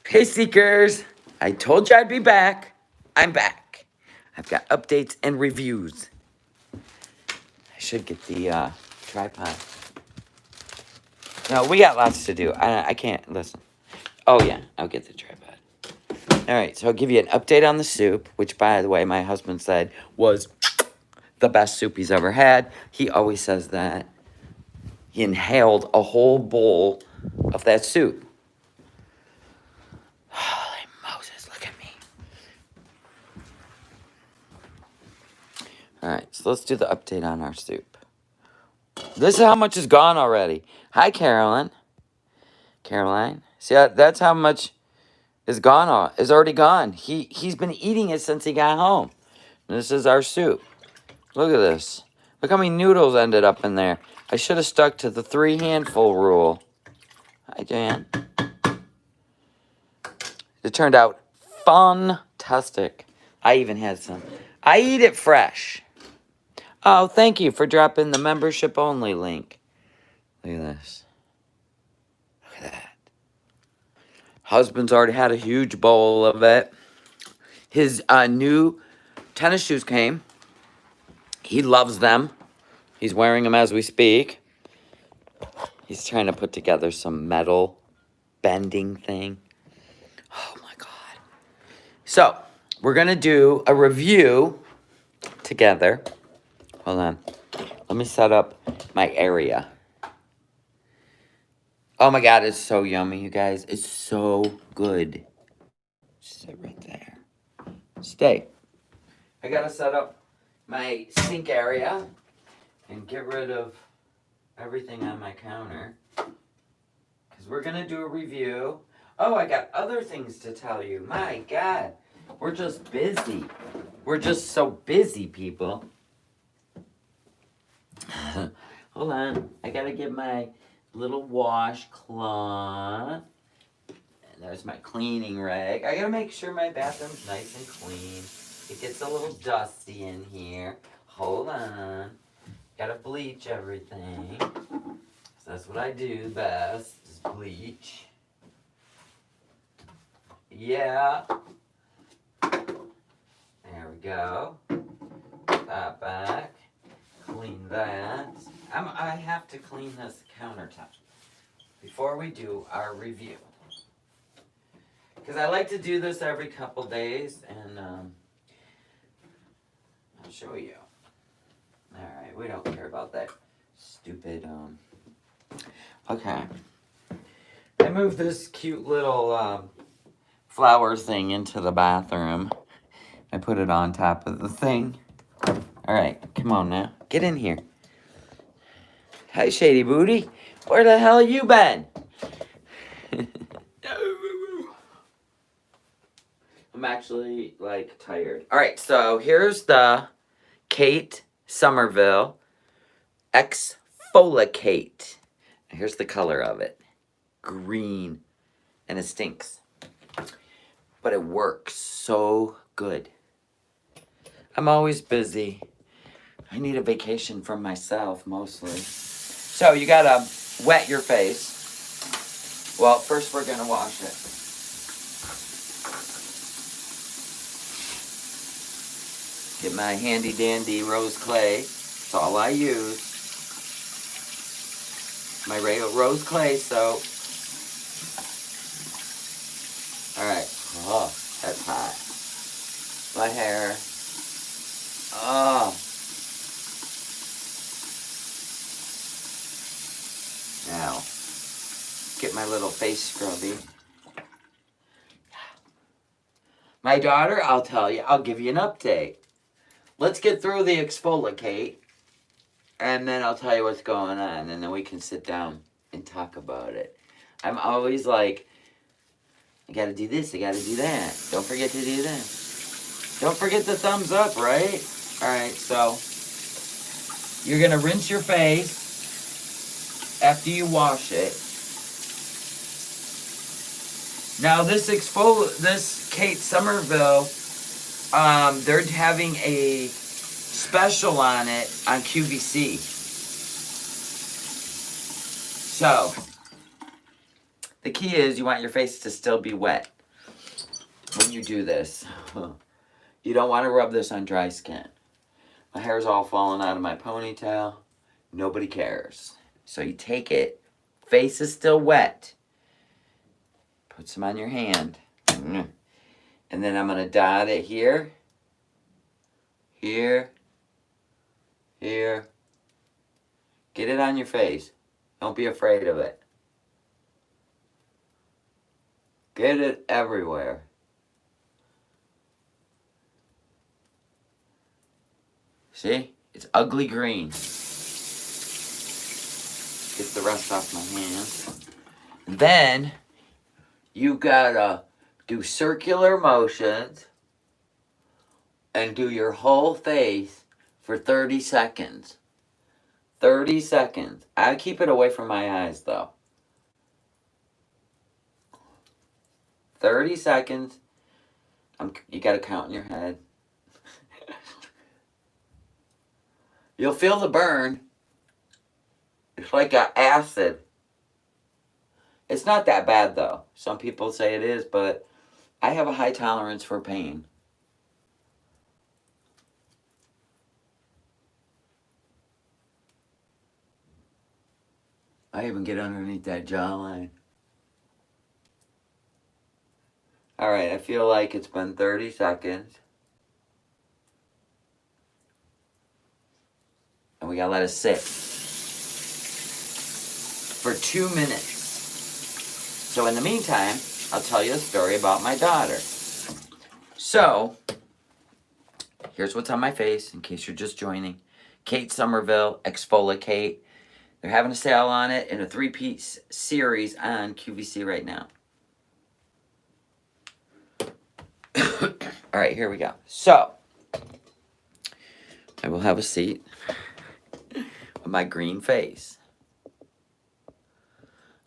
Hey, Seekers. I told you I'd be back. I'm back. I've got updates and reviews. I should get the tripod. No, we got lots to do. I can't listen. Oh, yeah, I'll get the tripod. All right, so I'll give you an update on the soup, which, by the way, my husband said was the best soup he's ever had. He always says that. He inhaled a whole bowl of that soup. Holy Moses, look at me. All right, so let's do the update on our soup. This is how much is gone already. Hi, Carolyn. Caroline. See, that's how much is gone. Is already gone. He's been eating it since he got home. And this is our soup. Look at this. Look how many noodles ended up in there. I should have stuck to the 3-handful rule. Hi, Jan. It turned out fantastic. I even had some. I eat it fresh. Oh, thank you for dropping the membership only link. Look at this. Look at that. Husband's already had a huge bowl of it. His new tennis shoes came. He loves them. He's wearing them as we speak. He's trying to put together some metal bending thing. Oh my God. So, we're going to do a review together. Hold on. Let me set up my area. Oh my God, it's so yummy, you guys. It's so good. Sit right there. Stay. I gotta set up my sink area and get rid of everything on my counter. Because we're gonna do a review. Oh, I got other things to tell you. My God. We're just busy. We're just so busy, people. Hold on. I gotta get my little washcloth. And there's my cleaning rag. I gotta make sure my bathroom's nice and clean. It gets a little dusty in here. Hold on. Gotta bleach everything. So that's what I do best, is bleach. Yeah. There we go. Put that back. Clean that. I have to clean this countertop before we do our review. Because I like to do this every couple days, and I'll show you. Alright, we don't care about that stupid, Okay. I moved this cute little, flower thing into the bathroom. I put it on top of the thing. Alright, come on now. Get in here. Hi, Shady Booty. Where the hell you been? I'm actually, like, tired. Alright, so here's the Kate Somerville Exfoliate. Here's the color of it. Green. And it stinks. But it works so good. I'm always busy. I need a vacation from myself, mostly. So, you gotta wet your face. Well, first we're gonna wash it. Get my handy dandy rose clay. That's all I use. My rose clay soap. Alright. Oh, that's hot. My hair. Oh. Now, get my little face scrubby. My daughter, I'll tell you, I'll give you an update. Let's get through the exfoliate, and then I'll tell you what's going on, and then we can sit down and talk about it. I'm always like, I gotta do this, I gotta do that. Don't forget to do that. Don't forget the thumbs up, right? Alright, so you're gonna rinse your face after you wash it. Now this Kate Somerville, they're having a special on it on QVC. So, the key is you want your face to still be wet. when you do this, you don't want to rub this on dry skin. My hair's all falling out of my ponytail. Nobody cares. So you take it. Face is still wet. Put some on your hand. And then I'm going to dot it here. Here. Here. Get it on your face. Don't be afraid of it. Get it everywhere. See? It's ugly green. Get the rest off my hands. Then, you gotta do circular motions and do your whole face for 30 seconds. 30 seconds. I keep it away from my eyes, though. 30 seconds. You gotta count in your head. You'll feel the burn. It's like an acid. It's not that bad, though. Some people say it is, but I have a high tolerance for pain. I even get underneath that jawline. Alright, I feel like it's been 30 seconds. And we gotta let it sit for 2 minutes. So in the meantime, I'll tell you a story about my daughter. So, here's what's on my face, in case you're just joining. Kate Somerville, Exfoliate. They're having a sale on it in a 3-piece series on QVC right now. Alright, here we go. So, I will have a seat with my green face.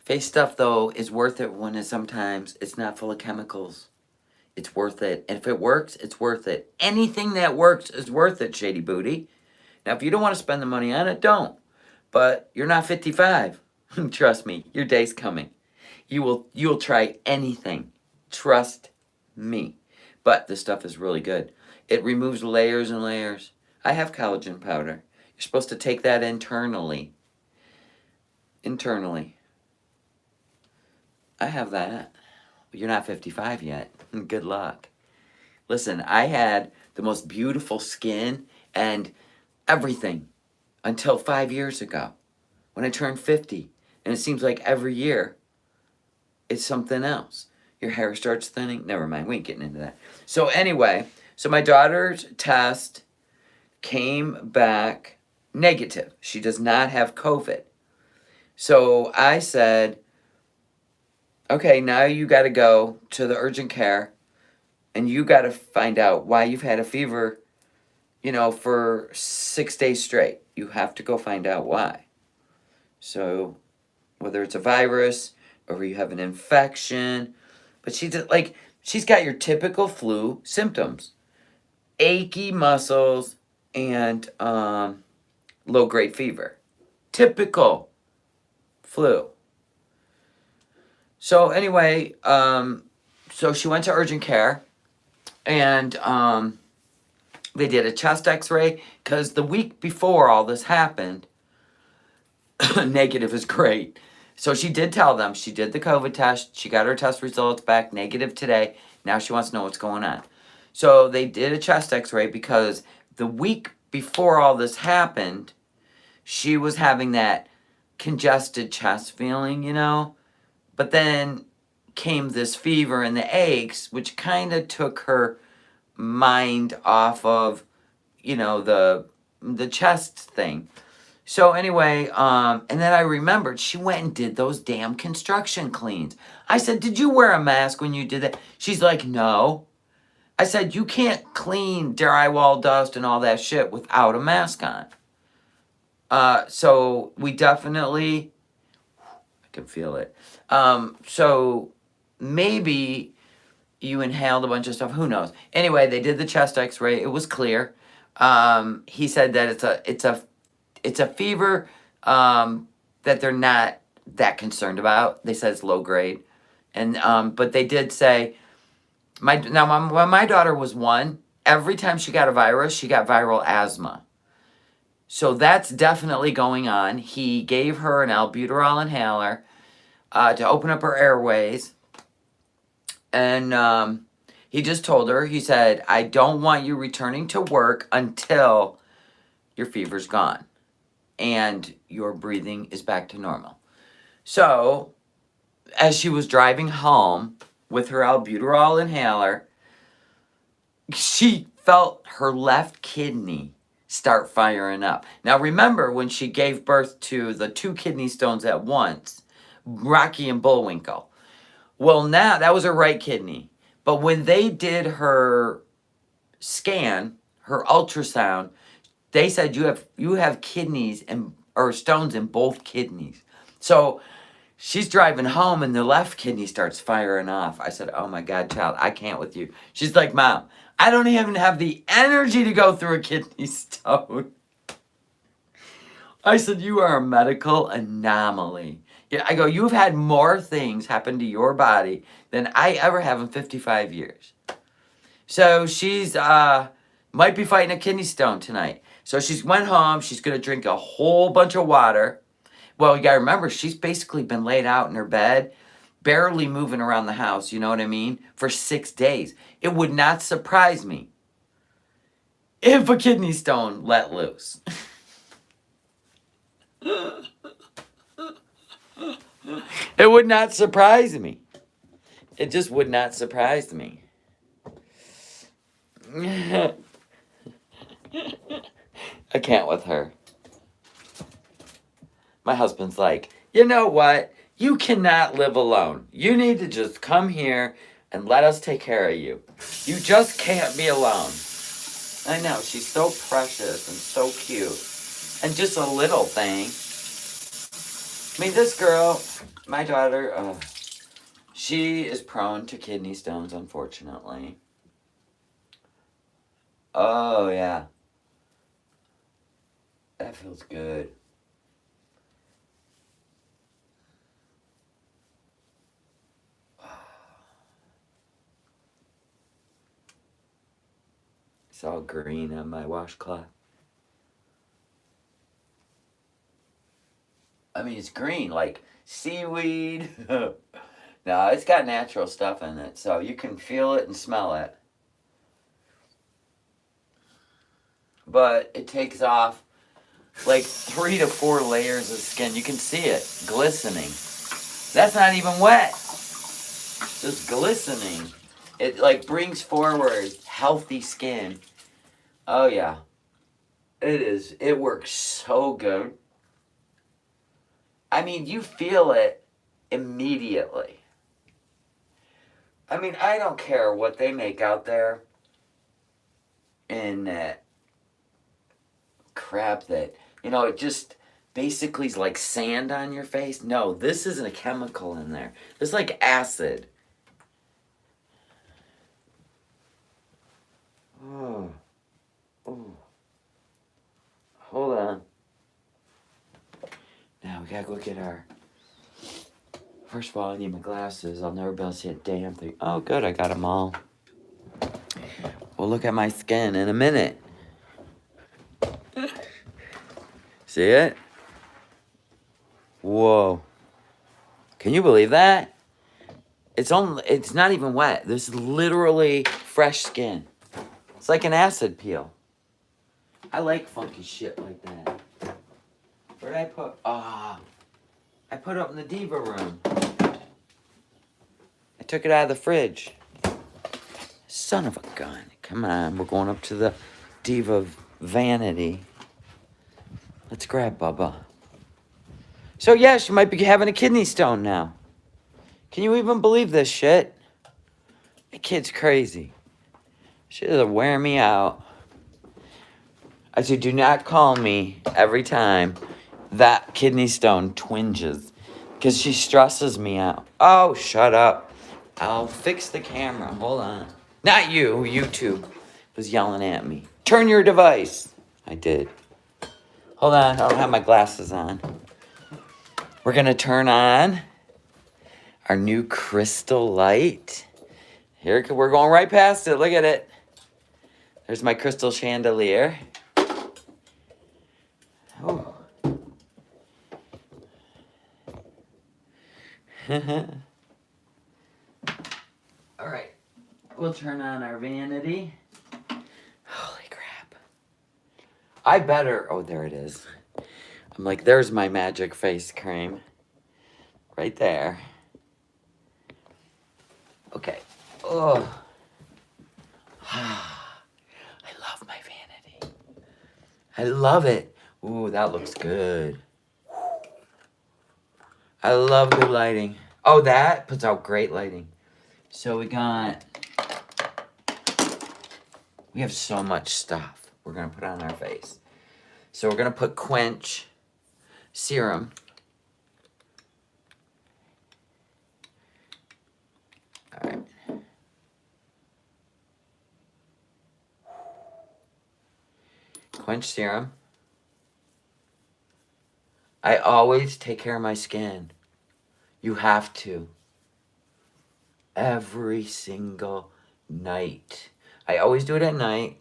Face stuff, though, is worth it when sometimes it's not full of chemicals. It's worth it. And if it works, it's worth it. Anything that works is worth it, Shady Booty. Now, if you don't want to spend the money on it, don't. But you're not 55. Trust me, your day's coming. You'll try anything. Trust me. But this stuff is really good. It removes layers and layers. I have collagen powder. You're supposed to take that internally. Internally. I have that. You're not 55 yet. Good luck. Listen, I had the most beautiful skin and everything until 5 years ago when I turned 50. And it seems like every year it's something else. Your hair starts thinning. Never mind, we ain't getting into that. So anyway, so my daughter's test came back negative. She does not have COVID. So I said, okay, now you got to go to the urgent care and you got to find out why you've had a fever, for 6 days straight. You have to go find out why. So whether it's a virus or you have an infection, but she's got your typical flu symptoms. Achy muscles and low-grade fever. Typical flu. So anyway, so she went to urgent care, and they did a chest x-ray, because the week before all this happened, negative is great. So she did tell them, she did the COVID test, she got her test results back, negative today, now she wants to know what's going on. So they did a chest x-ray because the week before all this happened, she was having that congested chest feeling, But then came this fever and the aches, which kind of took her mind off of, the chest thing. So anyway, and then I remembered she went and did those damn construction cleans. I said, did you wear a mask when you did that? She's like, no. I said, you can't clean drywall dust and all that shit without a mask on. So we definitely, I can feel it. So maybe you inhaled a bunch of stuff. Who knows? Anyway, they did the chest x-ray. It was clear. He said that it's a fever that they're not that concerned about. They said it's low grade. And but they did say When my daughter was 1, every time she got a virus, she got viral asthma. So that's definitely going on. He gave her an albuterol inhaler to open up her airways. And he just told her, he said, I don't want you returning to work until your fever's gone and your breathing is back to normal. So, as she was driving home with her albuterol inhaler, she felt her left kidney start firing up. Now, remember when she gave birth to the 2 kidney stones at once, Rocky and Bullwinkle. Well, now, that was her right kidney. But when they did her scan, her ultrasound, they said you have kidneys or stones in both kidneys. So she's driving home and the left kidney starts firing off. I said, oh my God, child, I can't with you. She's like, Mom, I don't even have the energy to go through a kidney stone. I said, you are a medical anomaly. Yeah, I go, you've had more things happen to your body than I ever have in 55 years. So she's might be fighting a kidney stone tonight. So she's went home. She's going to drink a whole bunch of water. Well, you got to remember, she's basically been laid out in her bed, barely moving around the house, you know what I mean, for 6 days. It would not surprise me if a kidney stone let loose. It would not surprise me. It just would not surprise me. I can't with her. My husband's like, you know what? You cannot live alone. You need to just come here and let us take care of you. You just can't be alone. I know, she's so precious and so cute. And just a little thing. I mean, this girl, my daughter, she is prone to kidney stones, unfortunately. Oh, yeah. That feels good. It's all green on my washcloth. I mean, it's green, like seaweed. No, it's got natural stuff in it, so you can feel it and smell it. But it takes off like 3 to 4 layers of skin. You can see it glistening. That's not even wet. Just glistening. It like brings forward healthy skin. Oh yeah. It is. It works so good. I mean, you feel it immediately. I mean, I don't care what they make out there in that crap that, you know, it just basically is like sand on your face. No, this isn't a chemical in there. It's like acid. Oh. Oh. Hold on. Now we gotta go get our... First of all, I need my glasses. I'll never be able to see a damn thing. Oh, good, I got them all. We'll look at my skin in a minute. See it? Whoa. Can you believe that? It's not even wet. This is literally fresh skin. It's like an acid peel. I like funky shit like that. Where'd I put... I put it up in the diva room. I took it out of the fridge. Son of a gun. Come on, we're going up to the diva vanity. Let's grab Bubba. So yeah, she might be having a kidney stone now. Can you even believe this shit? The kid's crazy. She is wearing me out. I said, do not call me every time that kidney stone twinges. Because she stresses me out. Oh, shut up. I'll fix the camera. Hold on. Not you. YouTube was yelling at me. Turn your device. I did. Hold on. I don't have my glasses on. We're going to turn on our new crystal light. Here, we're going right past it. Look at it. There's my crystal chandelier. Oh. All right. We'll turn on our vanity. Holy crap. I better... Oh, there it is. I'm like, there's my magic face cream. Right there. Okay. Oh. I love my vanity. I love it. Ooh, that looks good. I love good lighting. Oh, that puts out great lighting. So we have so much stuff we're going to put on our face. So we're going to put Quench Serum. All right. Quench Serum. I always take care of my skin. You have to. Every single night. I always do it at night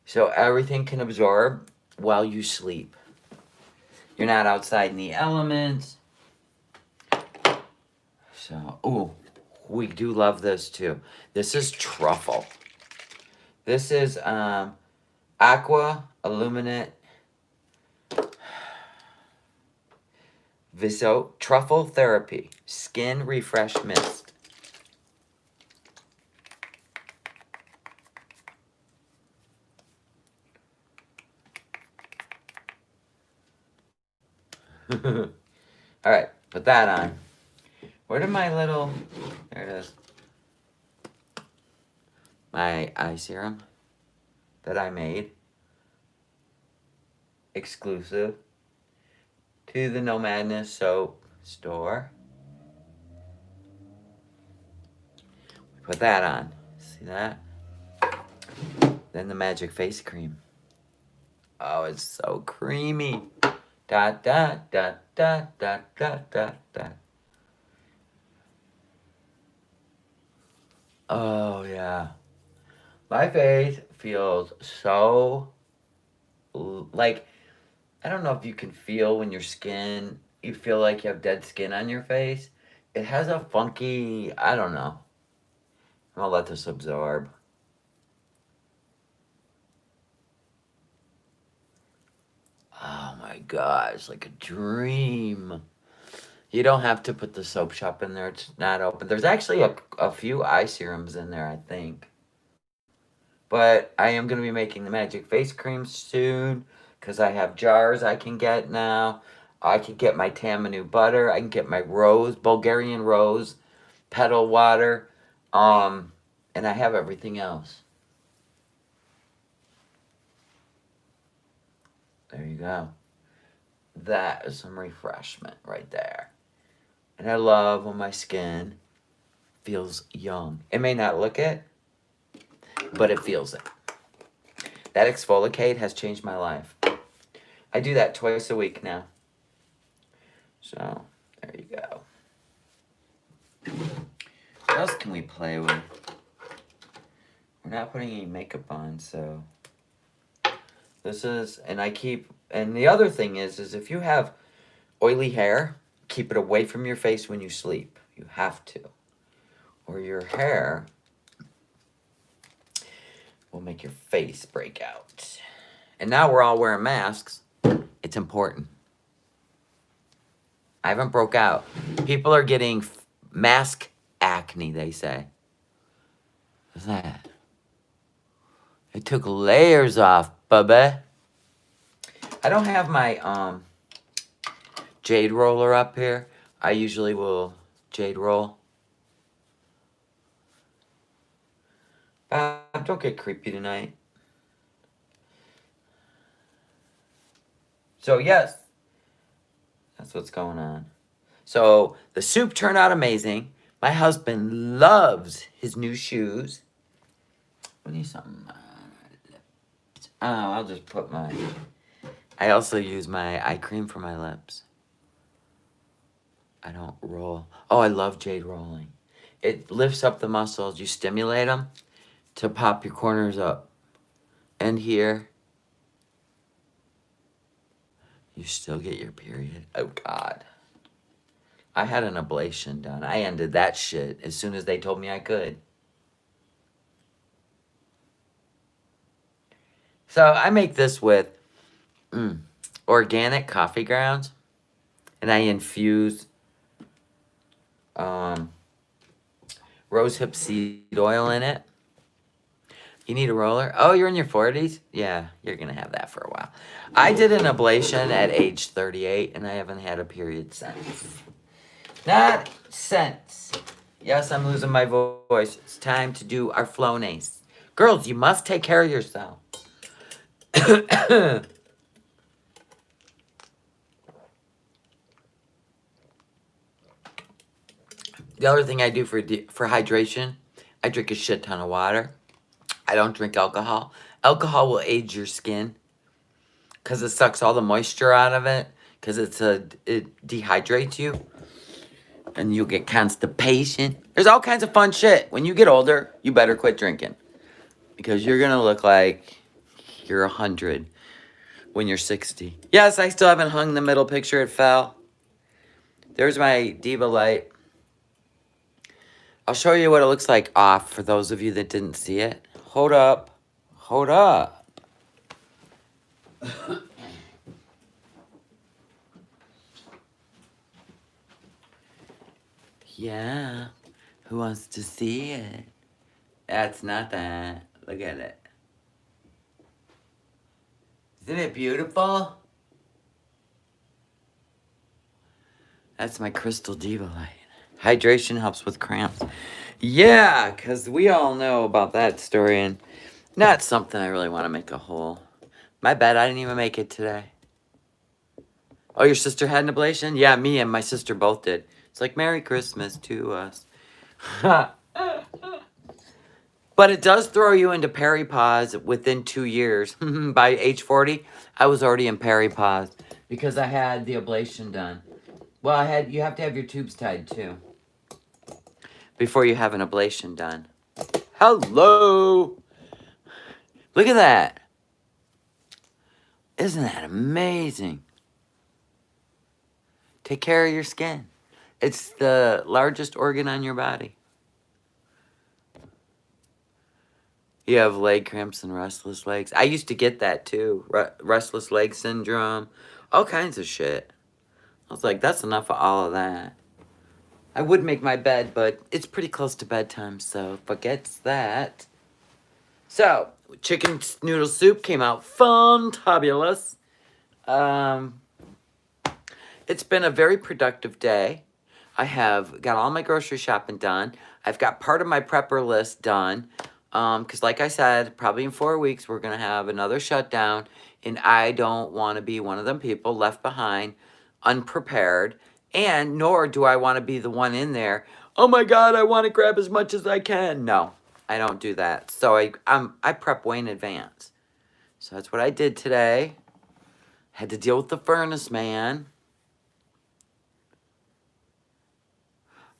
so everything can absorb while you sleep. You're not outside in the elements. So, ooh, we do love this too. This is Truffle. This is Aqua, Illuminate, Truffle Therapy, Skin Refresh Mist. All right, put that on. Where did my little... There it is. My eye serum that I made. Exclusive to the No Madness soap store. Put that on. See that? Then the magic face cream. Oh, it's so creamy. Dot, dot, dot, dot, dot, dot, dot, dot. Oh, yeah. My face feels so... Like, I don't know if you can feel when your skin... You feel like you have dead skin on your face. It has a funky... I don't know. I'm gonna let this absorb. Oh my God, it's like a dream. You don't have to put the soap shop in there. It's not open. There's actually a few eye serums in there, I think. But I am going to be making the magic face cream soon because I have jars I can get now. I can get my Tamanu butter. I can get my Bulgarian rose, petal water. And I have everything else. There you go. That is some refreshment right there. And I love when my skin feels young. It may not look it, but it feels it. That exfoliate has changed my life. I do that twice a week now. So, there you go. What else can we play with? We're not putting any makeup on, so... This is, and the other thing is if you have oily hair, keep it away from your face when you sleep. You have to. Or your hair will make your face break out. And now we're all wearing masks. It's important. I haven't broke out. People are getting mask acne, they say. What's that? It took layers off, bubba. I don't have my jade roller up here. I usually will jade roll. Don't get creepy tonight. So, yes. That's what's going on. So, the soup turned out amazing. My husband loves his new shoes. We need something. Oh, I'll just put my... I also use my eye cream for my lips. I don't roll. Oh, I love jade rolling. It lifts up the muscles. You stimulate them to pop your corners up. And here, you still get your period. Oh, God. I had an ablation done. I ended that shit as soon as they told me I could. So I make this with organic coffee grounds. And I infuse rosehip seed oil in it. You need a roller? Oh, you're in your 40s? Yeah, you're going to have that for a while. I did an ablation at age 38, and I haven't had a period since. Not since. Yes, I'm losing my voice. It's time to do our Flonase. Girls, you must take care of yourself. The other thing I do for hydration, I drink a shit ton of water. I don't drink alcohol. Alcohol will age your skin because it sucks all the moisture out of it because it dehydrates you and you'll get constipation. There's all kinds of fun shit. When you get older, you better quit drinking because you're going to look like you're 100 when you're 60. Yes, I still haven't hung the middle picture. It fell. There's my Diva light. I'll show you what it looks like off for those of you that didn't see it. Hold up. Hold up. Yeah. Who wants to see it? That's not that. Look at it. Isn't it beautiful? That's my Crystal Diva light. Hydration helps with cramps. Yeah, because we all know about that story, and not something I really want to make a whole. My bad, I didn't even make it today. Oh, your sister had an ablation? Yeah, me and my sister both did. It's like Merry Christmas to us. But it does throw you into peripause within 2 years. By age 40, I was already in peripause because I had the ablation done. Well, you have to have your tubes tied too before you have an ablation done. Hello! Look at that. Isn't that amazing? Take care of your skin. It's the largest organ on your body. You have leg cramps and restless legs. I used to get that too. Restless leg syndrome. All kinds of shit. I was like, that's enough of all of that. I would make my bed, but it's pretty close to bedtime, so forgets that. So, chicken noodle soup came out fun-tabulous. It's been a very productive day. I have got all my grocery shopping done. I've got part of my prepper list done. Because like I said, probably in 4 weeks, we're going to have another shutdown. And I don't want to be one of them people left behind, unprepared. And nor do I want to be the one in there, oh my God, I want to grab as much as I can. No, I don't do that. So I prep way in advance. So that's what I did today. Had to deal with the furnace man.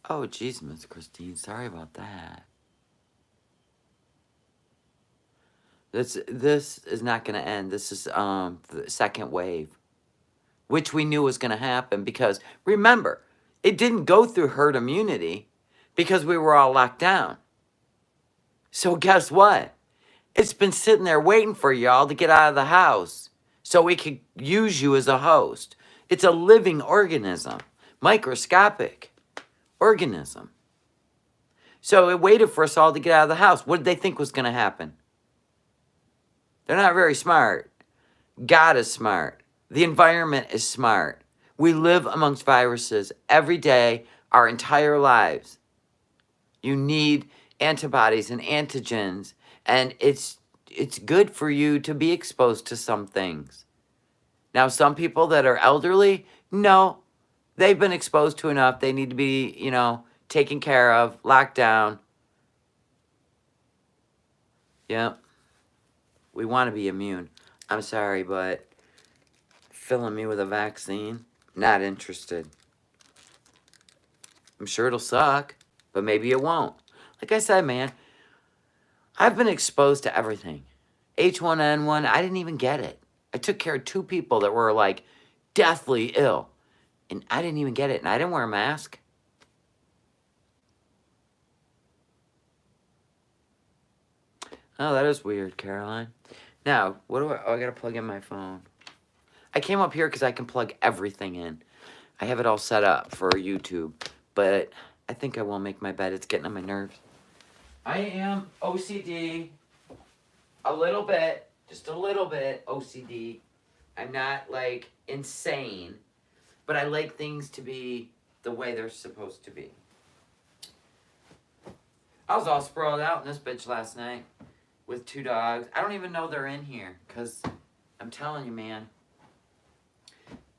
Oh, geez, Miss Christine, sorry about that. This is not going to end. This is the second wave, which we knew was going to happen because, remember, it didn't go through herd immunity because we were all locked down. So guess what? It's been sitting there waiting for y'all to get out of the house so we could use you as a host. It's a living organism, microscopic organism. So it waited for us all to get out of the house. What did they think was going to happen? They're not very smart. God is smart. The environment is smart. We live amongst viruses every day, our entire lives. You need antibodies and antigens, and it's good for you to be exposed to some things. Now, some people that are elderly, no, they've been exposed to enough. They need to be, taken care of, locked down. Yep. We want to be immune. I'm sorry, but filling me with a vaccine, not interested. I'm sure it'll suck. But maybe it won't. Like I said, man, I've been exposed to everything. H1N1, I didn't even get it. I took care of 2 people that were like deathly ill. And I didn't even get it. And I didn't wear a mask. Oh, that is weird, Caroline. Now, what do I... Oh, I gotta plug in my phone. I came up here because I can plug everything in. I have it all set up for YouTube. But I think I will make my bed. It's getting on my nerves. I am OCD. A little bit. Just a little bit OCD. I'm not, like, insane. But I like things to be the way they're supposed to be. I was all sprawled out in this bitch last night with 2 dogs. I don't even know they're in here because I'm telling you, man,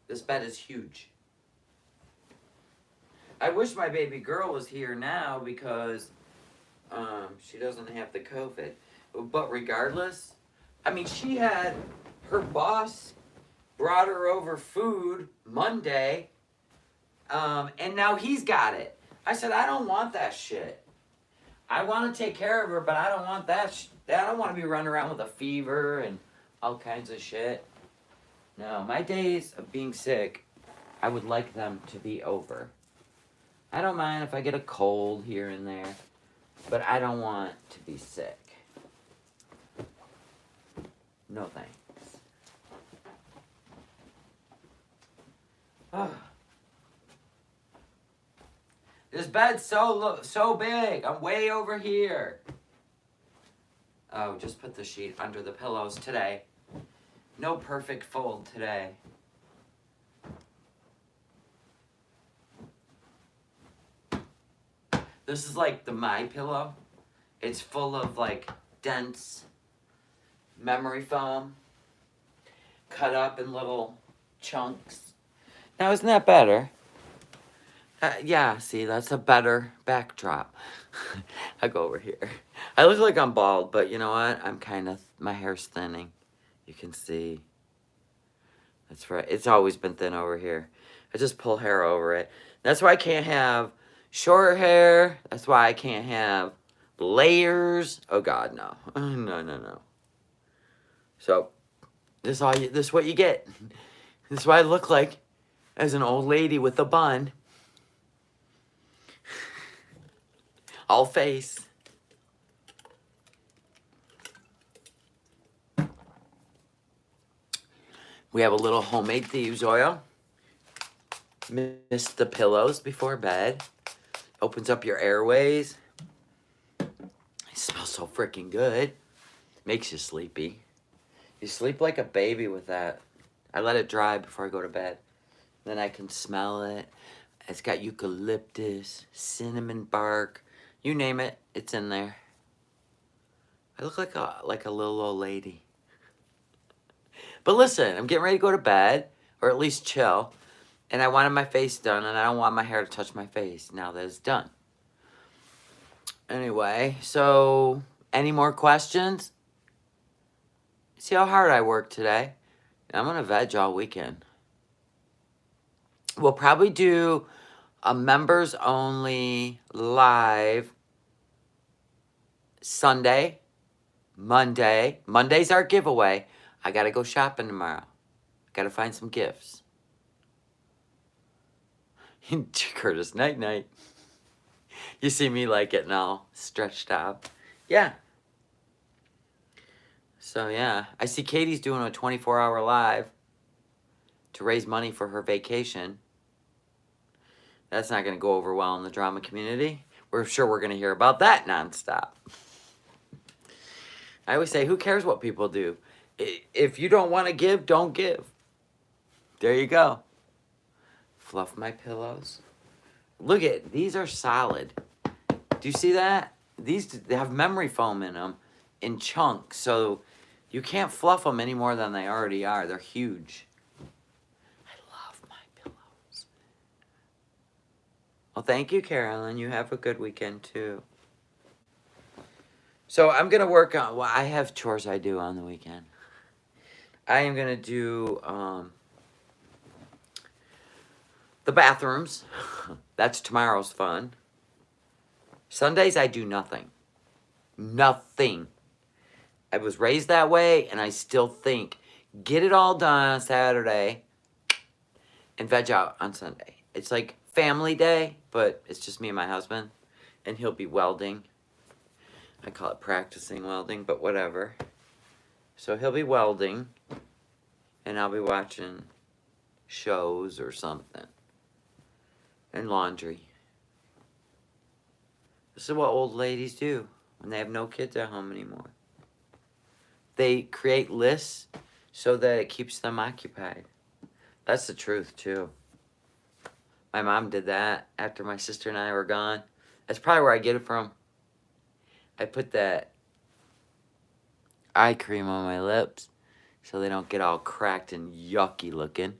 this bed is huge. I wish my baby girl was here now because she doesn't have the COVID. But regardless, I mean, she had her boss brought her over food Monday, and now he's got it. I said, I don't want that shit. I want to take care of her, but I don't want that. I don't want to be running around with a fever and all kinds of shit. No, my days of being sick, I would like them to be over. I don't mind if I get a cold here and there, but I don't want to be sick. No thanks. Oh. This bed's so big. I'm way over here. Oh, just put the sheet under the pillows today. No perfect fold today. This is like the My Pillow. It's full of like dense memory foam cut up in little chunks. Now, isn't that better? Yeah, see, that's a better backdrop. I go over here. I look like I'm bald, but you know what? I'm kind of, my hair's thinning. You can see. That's right. It's always been thin over here. I just pull hair over it. That's why I can't have short hair. That's why I can't have layers. Oh, God, no. No. So, this is what you get. This is what I look like as an old lady with a bun. All face. We have a little homemade thieves oil. Mist the pillows before bed. Opens up your airways. It smells so freaking good. Makes you sleepy. You sleep like a baby with that. I let it dry before I go to bed. Then I can smell it. It's got eucalyptus, cinnamon bark. You name it, it's in there. I look like a little old lady. But listen, I'm getting ready to go to bed, or at least chill. And I wanted my face done, and I don't want my hair to touch my face now that it's done. Anyway, so any more questions? See how hard I work today? I'm going to veg all weekend. We'll probably do a members only live Sunday, Monday. Monday's our giveaway. I got to go shopping tomorrow. Got to find some gifts. Curtis, night. You see me like getting all stretched out. Yeah. So, yeah. I see Katie's doing a 24-hour live to raise money for her vacation. That's not going to go over well in the drama community. We're sure we're going to hear about that nonstop. I always say, who cares what people do? If you don't want to give, don't give. There you go. Fluff my pillows. Look at, these are solid. Do you see that? They have memory foam in them in chunks, so you can't fluff them any more than they already are. They're huge. I love my pillows. Well, thank you, Carolyn. You have a good weekend, too. So I'm going to work on, well, I have chores I do on the weekend. I am going to do the bathrooms. That's tomorrow's fun. Sundays, I do nothing. Nothing. I was raised that way, and I still think, get it all done on Saturday and veg out on Sunday. It's like family day, but it's just me and my husband, and he'll be welding. I call it practicing welding, but whatever. So he'll be welding, and I'll be watching shows or something. And laundry. This is what old ladies do when they have no kids at home anymore. They create lists so that it keeps them occupied. That's the truth, too. My mom did that after my sister and I were gone. That's probably where I get it from. I put that eye cream on my lips so they don't get all cracked and yucky looking.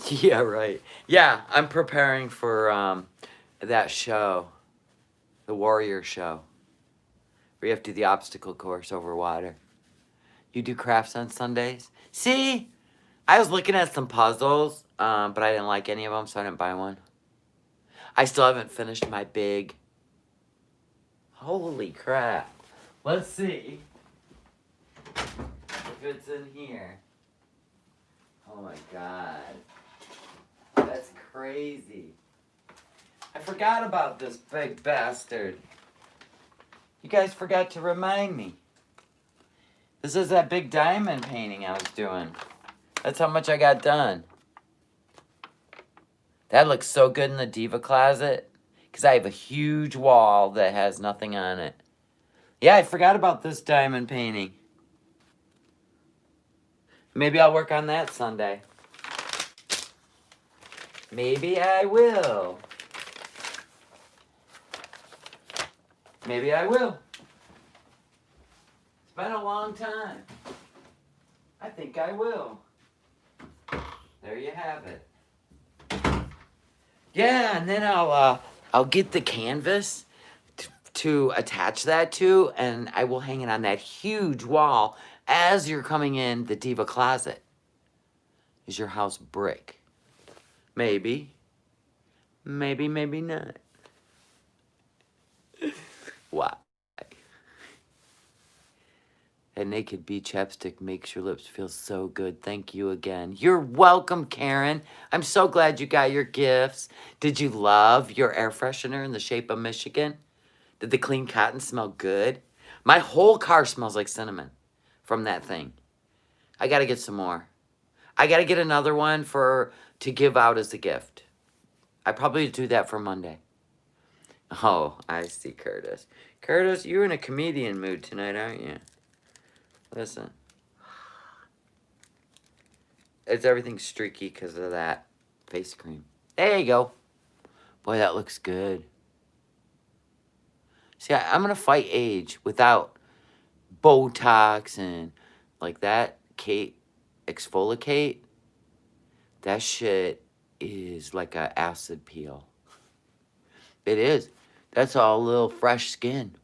Yeah, right. Yeah, I'm preparing for that show, the Warrior show, where you have to do the obstacle course over water. You do crafts on Sundays? See? I was looking at some puzzles, but I didn't like any of them, so I didn't buy one. I still haven't finished my big... Holy crap. Let's see if it's in here. Oh my god. That's crazy. I forgot about this big bastard. You guys forgot to remind me. This is that big diamond painting I was doing. That's how much I got done. That looks so good in the diva closet. Because I have a huge wall that has nothing on it. Yeah, I forgot about this diamond painting. Maybe I'll work on that Sunday. Maybe I will. Maybe I will. It's been a long time. I think I will. There you have it. Yeah, and then I'll get the canvas to attach that to, and I will hang it on that huge wall as you're coming in the diva closet. Is your house brick? Maybe. Maybe, maybe not. Why? That Naked Bee chapstick makes your lips feel so good. Thank you again. You're welcome, Karen. I'm so glad you got your gifts. Did you love your air freshener in the shape of Michigan? Did the clean cotton smell good? My whole car smells like cinnamon from that thing. I got to get some more. I got to get another one to give out as a gift. I probably do that for Monday. Oh, I see Curtis. Curtis, you're in a comedian mood tonight, aren't you? Listen. It's everything streaky because of that face cream. There you go. Boy, that looks good. See, I'm going to fight age without Botox and like that. Kate exfoliate. That shit is like an acid peel. It is. That's all a little fresh skin.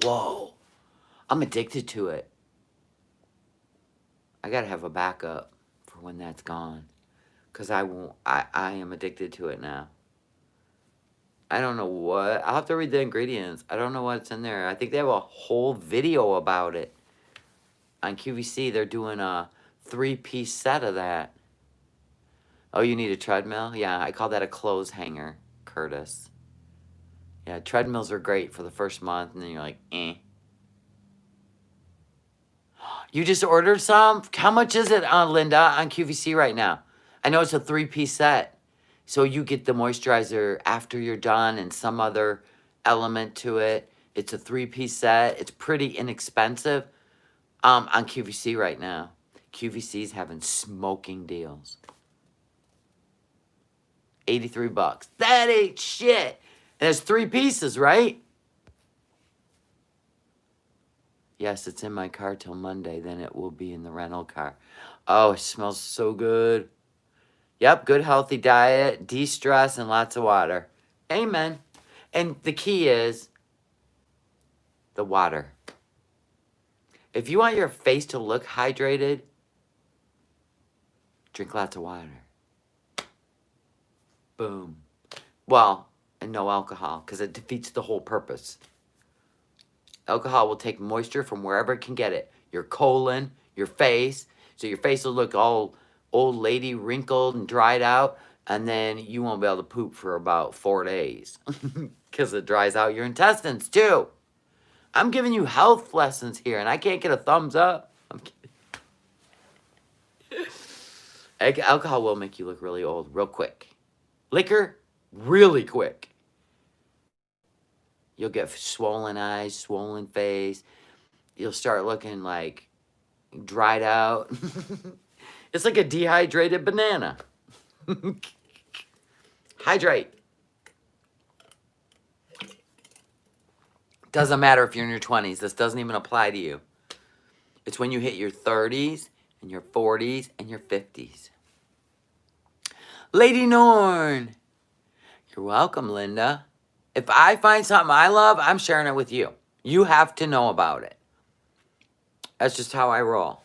Whoa. I'm addicted to it. I gotta have a backup for when that's gone. Because I am addicted to it now. I don't know what. I'll have to read the ingredients. I don't know what's in there. I think they have a whole video about it. On QVC, they're doing a 3-piece set of that. Oh, you need a treadmill? Yeah, I call that a clothes hanger, Curtis. Yeah, treadmills are great for the first month, and then you're like, eh. You just ordered some? How much is it, Linda, on QVC right now? I know it's a 3-piece set. So you get the moisturizer after you're done and some other element to it. It's a 3-piece set. It's pretty inexpensive on QVC right now. QVC's having smoking deals. 83 bucks. That ain't shit. And it's 3 pieces, right? Yes, it's in my car till Monday. Then it will be in the rental car. Oh, it smells so good. Yep, good healthy diet, de-stress, and lots of water. Amen. And the key is the water. If you want your face to look hydrated, drink lots of water. Boom. Well, and no alcohol, because it defeats the whole purpose. Alcohol will take moisture from wherever it can get it. Your colon, your face. So your face will look all old lady, wrinkled and dried out. And then you won't be able to poop for about 4 days. Because it dries out your intestines too. I'm giving you health lessons here, and I can't get a thumbs up. I'm kidding. Alcohol will make you look really old real quick. Liquor, really quick. You'll get swollen eyes, swollen face. You'll start looking like dried out. It's like a dehydrated banana. Hydrate. Doesn't matter if you're in your 20s. This doesn't even apply to you. It's when you hit your 30s and your 40s and your 50s. Lady Norn. You're welcome, Linda. If I find something I love, I'm sharing it with you. You have to know about it. That's just how I roll.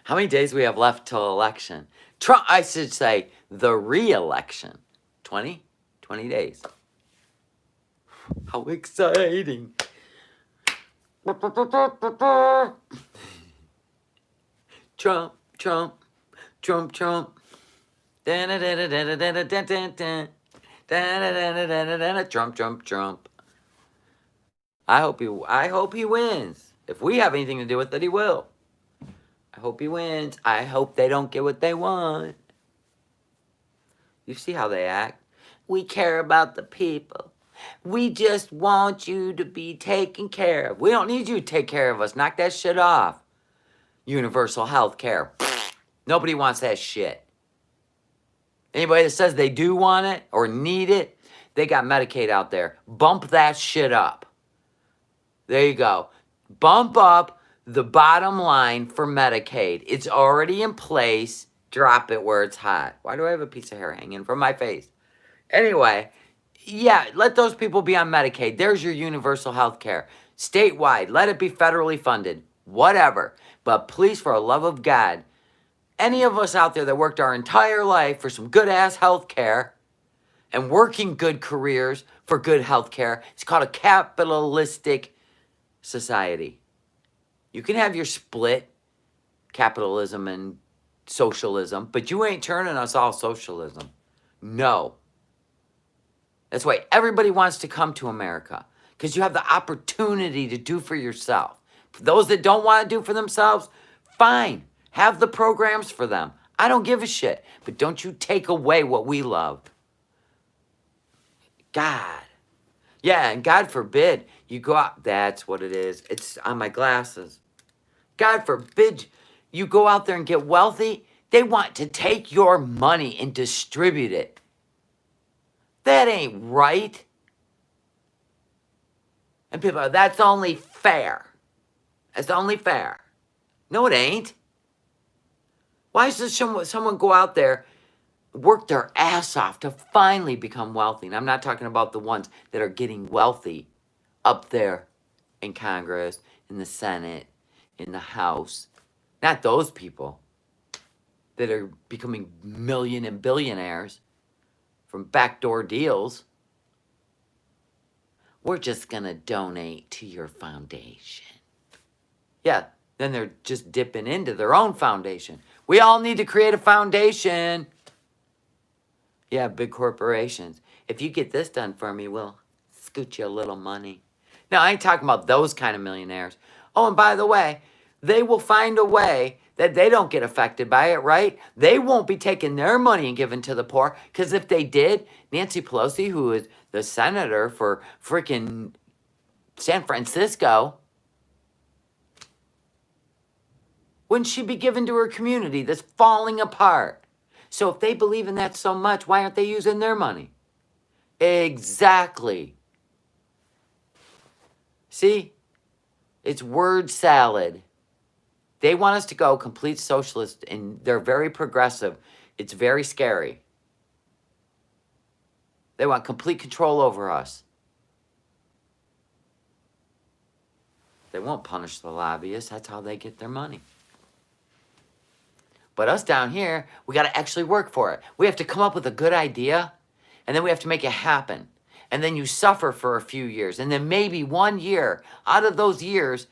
How many days do we have left till election? Trump, I should say the re-election. 20? 20 days. How exciting. Trump, Trump, Trump, Trump. Trump, Trump, Trump. I hope he wins. If we have anything to do with it, he will. I hope he wins. I hope they don't get what they want. You see how they act? We care about the people. We just want you to be taken care of. We don't need you to take care of us. Knock that shit off. Universal health care. Nobody wants that shit. Anybody that says they do want it or need it, they got Medicaid out there. Bump that shit up. There you go. Bump up the bottom line for Medicaid. It's already in place. Drop it where it's hot. Why do I have a piece of hair hanging from my face? Anyway, yeah, let those people be on Medicaid. There's your universal health care. Statewide, let it be federally funded. Whatever. But please, for the love of God, any of us out there that worked our entire life for some good-ass health care and working good careers for good health care, it's called a capitalistic society. You can have your split, capitalism and socialism, but you ain't turning us all socialism. No. That's why everybody wants to come to America, because you have the opportunity to do for yourself. For those that don't want to do for themselves, fine. Have the programs for them. I don't give a shit. But don't you take away what we love. God. Yeah, and God forbid you go out. That's what it is. It's on my glasses. God forbid you go out there and get wealthy. They want to take your money and distribute it. That ain't right. And people are, that's only fair. That's only fair. No, it ain't. Why does someone go out there, work their ass off to finally become wealthy? And I'm not talking about the ones that are getting wealthy up there in Congress, in the Senate, in the House. Not those people that are becoming million and billionaires from backdoor deals. We're just going to donate to your foundation. Yeah, then they're just dipping into their own foundation. We all need to create a foundation. Yeah, big corporations. If you get this done for me, we'll scoot you a little money. Now, I ain't talking about those kind of millionaires. Oh, and by the way, they will find a way that they don't get affected by it, right? They won't be taking their money and giving to the poor, because if they did, Nancy Pelosi, who is the senator for freaking San Francisco, wouldn't she be given to her community that's falling apart? So if they believe in that so much, why aren't they using their money? Exactly. See? It's word salad. They want us to go complete socialist, and they're very progressive. It's very scary. They want complete control over us. They won't punish the lobbyists. That's how they get their money. But us down here, we got to actually work for it. We have to come up with a good idea, and then we have to make it happen. And then you suffer for a few years. And then maybe 1 year out of those years,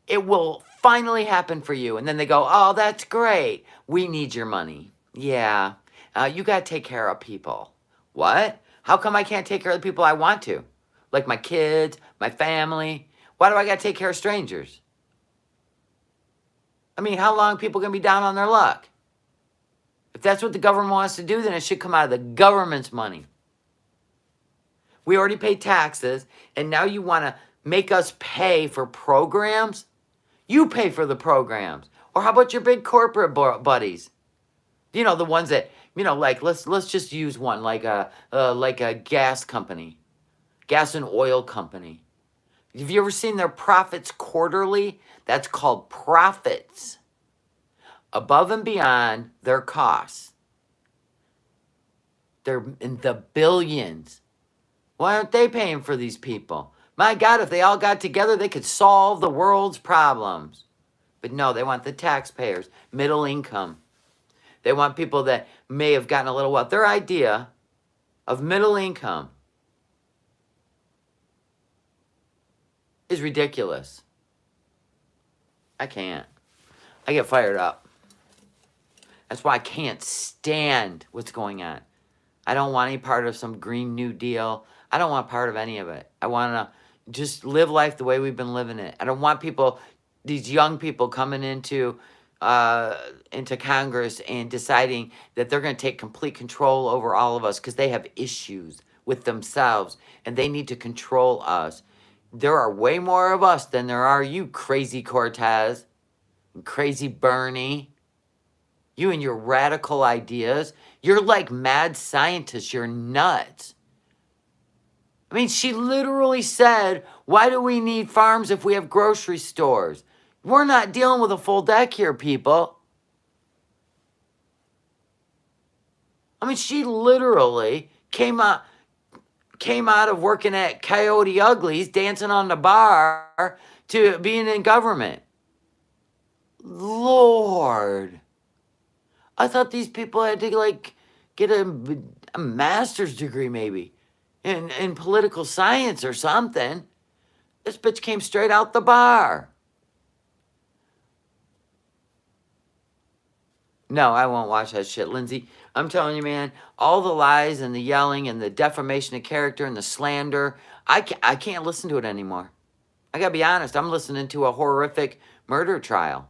it will finally happen for you. And then they go, oh, that's great. We need your money. Yeah, you got to take care of people. What? How come I can't take care of the people I want to? Like my kids, my family. Why do I got to take care of strangers? I mean, how long are people going to be down on their luck? If that's what the government wants to do, then it should come out of the government's money. We already pay taxes, and now you want to make us pay for programs? You pay for the programs. Or how about your big corporate buddies? You know, the ones that, you know, like, let's just use one, like a gas company. Gas and oil company. Have you ever seen their profits quarterly? That's called profits. Above and beyond their costs. They're in the billions. Why aren't they paying for these people? My God, if they all got together, they could solve the world's problems. But no, they want the taxpayers, middle income. They want people that may have gotten a little wealth. Their idea of middle income is ridiculous. I can't. I get fired up. That's why I can't stand what's going on. I don't want any part of some Green New Deal. I don't want part of any of it. I want to just live life the way we've been living it. I don't want people, these young people coming into Congress and deciding that they're going to take complete control over all of us because they have issues with themselves and they need to control us. There are way more of us than there are you, crazy Cortez, and crazy Bernie. You and your radical ideas. You're like mad scientists. You're nuts. I mean, she literally said, why do we need farms if we have grocery stores? We're not dealing with a full deck here, people. I mean, she literally came out of working at Coyote Ugly's, dancing on the bar, to being in government. Lord. I thought these people had to, like, get a master's degree, maybe, in political science or something. This bitch came straight out the bar. No, I won't watch that shit, Lindsay. I'm telling you, man, all the lies and the yelling and the defamation of character and the slander, I can't listen to it anymore. I gotta be honest, I'm listening to a horrific murder trial.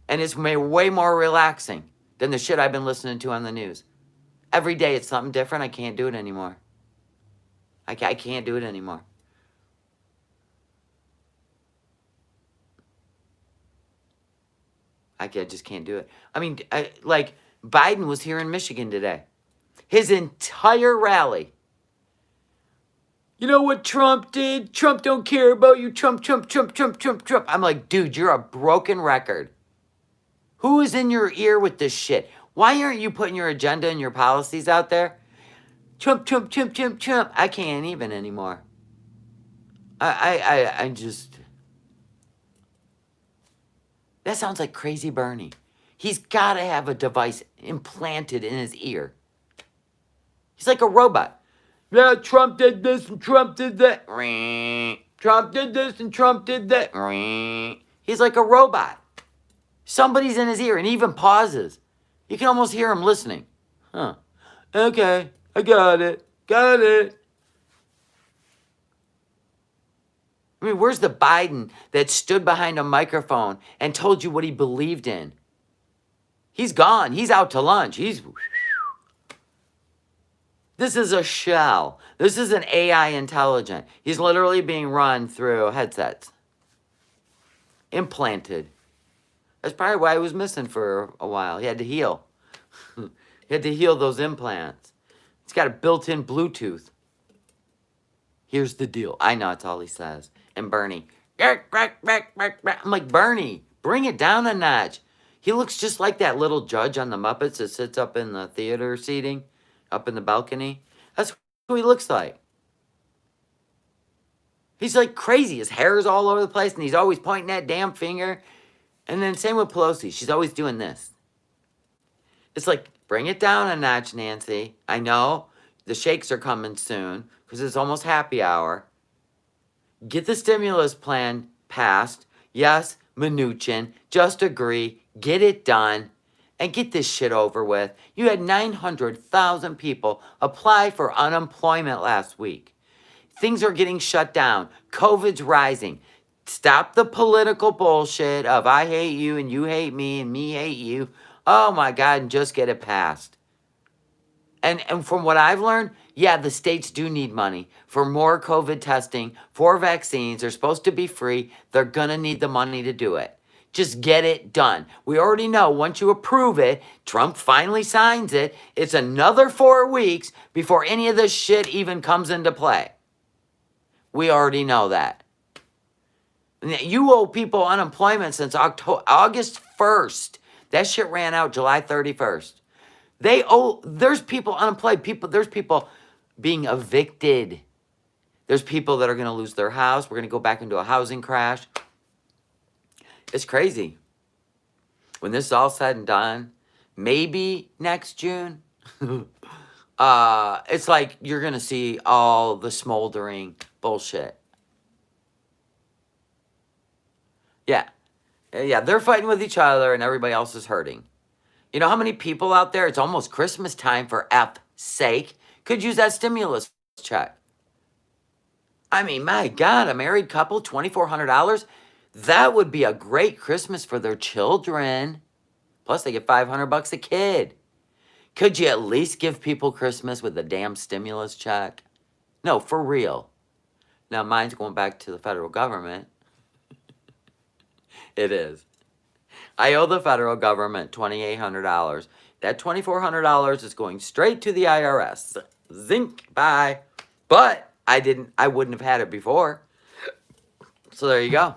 And it's way more relaxing than the shit I've been listening to on the news. Every day it's something different. I can't do it anymore. I can't do it anymore. I just can't do it. I mean, like, Biden was here in Michigan today. His entire rally. You know what Trump did? Trump don't care about you. Trump. I'm like, dude, you're a broken record. Who is in your ear with this shit? Why aren't you putting your agenda and your policies out there? Trump. I can't even anymore. I just... That sounds like crazy Bernie. He's got to have a device implanted in his ear. He's like a robot. Yeah, Trump did this and Trump did that. Trump did this and Trump did that. He's like a robot. Somebody's in his ear and he even pauses. You can almost hear him listening. Huh. Okay, I got it. Got it. I mean, where's the Biden that stood behind a microphone and told you what he believed in? He's gone. He's out to lunch. This is a shell. This is an AI intelligent. He's literally being run through headsets. Implanted. That's probably why he was missing for a while. He had to heal. He had to heal those implants. He's got a built-in Bluetooth. Here's the deal. I know it's all he says. And Bernie. I'm like, Bernie, bring it down a notch. He looks just like that little judge on the Muppets that sits up in the theater seating, up in the balcony. That's who he looks like. He's like crazy. His hair is all over the place, and he's always pointing that damn finger. And then same with Pelosi. She's always doing this. It's like, bring it down a notch, Nancy. I know the shakes are coming soon because it's almost happy hour. Get the stimulus plan passed. Yes, Mnuchin, just agree, get it done, and get this shit over with. You had 900,000 people apply for unemployment last week. Things are getting shut down. COVID's rising. Stop the political bullshit of I hate you and you hate me and me hate you. Oh my God, and just get it passed. And from what I've learned, yeah, the states do need money for more COVID testing, for vaccines. They're supposed to be free. They're going to need the money to do it. Just get it done. We already know once you approve it, Trump finally signs it, it's another 4 weeks before any of this shit even comes into play. We already know that. You owe people unemployment since August 1st. That shit ran out July 31st. There's people unemployed, there's people being evicted. There's people that are going to lose their house. We're going to go back into a housing crash. It's crazy. When this is all said and done, maybe next June, it's like you're going to see all the smoldering bullshit. Yeah. Yeah, they're fighting with each other and everybody else is hurting. You know how many people out there, it's almost Christmas time for F's sake, could use that stimulus check? I mean, my God, a married couple, $2,400? That would be a great Christmas for their children. Plus, they get $500 a kid. Could you at least give people Christmas with a damn stimulus check? No, for real. Now, mine's going back to the federal government. It is. I owe the federal government $2,800. That $2,400 is going straight to the IRS. Zink, bye. But I wouldn't have had it before. So there you go.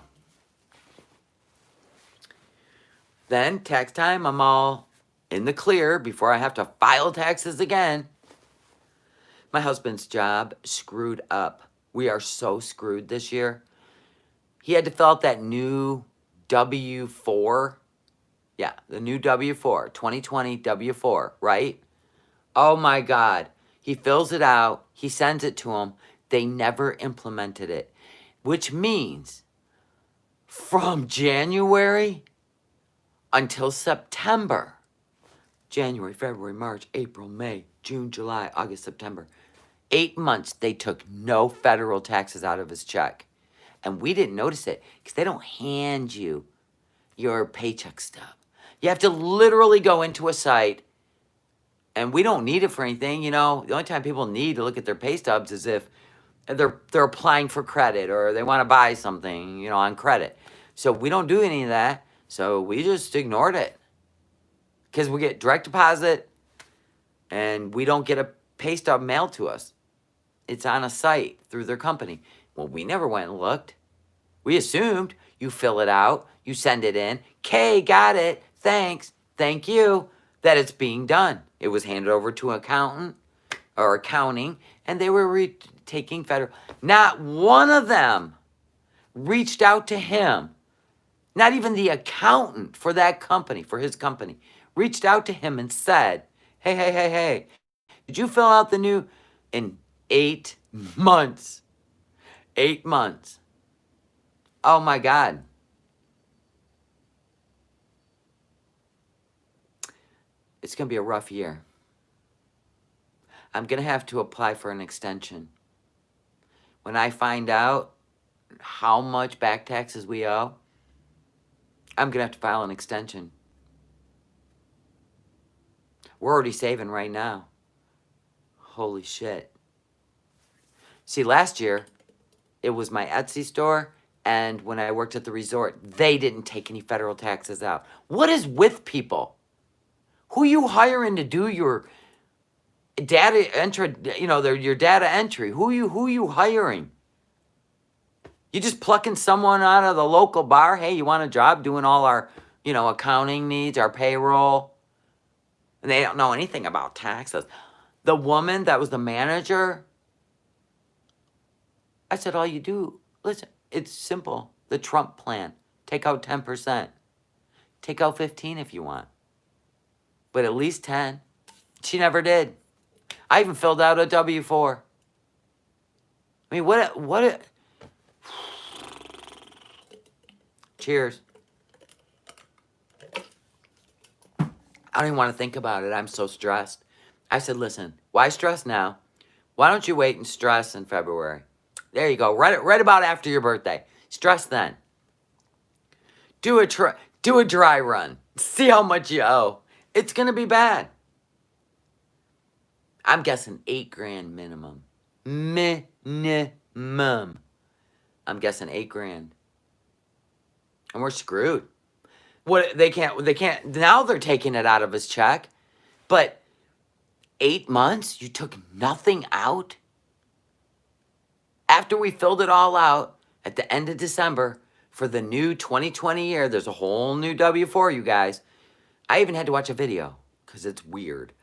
Then tax time, I'm all in the clear before I have to file taxes again. My husband's job screwed up. We are so screwed this year. He had to fill out that new W-4. Yeah, the new W-4, 2020 W-4, right? Oh my God. He fills it out. He sends it to them. They never implemented it, which means from January until September, January, February, March, April, May, June, July, August, September, 8 months, they took no federal taxes out of his check. And we didn't notice it because they don't hand you your paycheck stub. You have to literally go into a site, and we don't need it for anything. You know, the only time people need to look at their pay stubs is if they're applying for credit or they want to buy something, you know, on credit. So we don't do any of that. So we just ignored it because we get direct deposit and we don't get a pay stub mailed to us. It's on a site through their company. Well, we never went and looked. We assumed you fill it out, you send it in. Okay, got it. Thanks. Thank you. That it's being done. It was handed over to an accountant or accounting, and they were taking federal. Not one of them reached out to him. Not even the accountant for that company, for his company, reached out to him and said, hey, did you fill out the new in 8 months? 8 months. Oh my God. It's going to be a rough year. I'm going to have to apply for an extension. When I find out how much back taxes we owe, I'm going to have to file an extension. We're already saving right now. Holy shit. See, last year, it was my Etsy store, and when I worked at the resort, they didn't take any federal taxes out. What is with people? Who you hiring to do your data entry, you know, your data entry? Who you hiring? You just plucking someone out of the local bar? Hey, you want a job doing all our, you know, accounting needs, our payroll? And they don't know anything about taxes. The woman that was the manager, I said, all you do, listen, it's simple. The Trump plan. Take out 10%. Take out 15 if you want. But at least 10. She never did. I even filled out a W-4. I mean, what? Cheers. I don't even want to think about it. I'm so stressed. I said, listen, why stress now? Why don't you wait and stress in February? There you go. Right about after your birthday. Stress then. Do a dry run. See how much you owe. It's going to be bad. I'm guessing $8,000 minimum. Minimum. I'm guessing $8,000. And we're screwed. What they can't now they're taking it out of his check. But 8 months, you took nothing out? After we filled it all out at the end of December for the new 2020 year, there's a whole new W-4, you guys. I even had to watch a video because it's weird.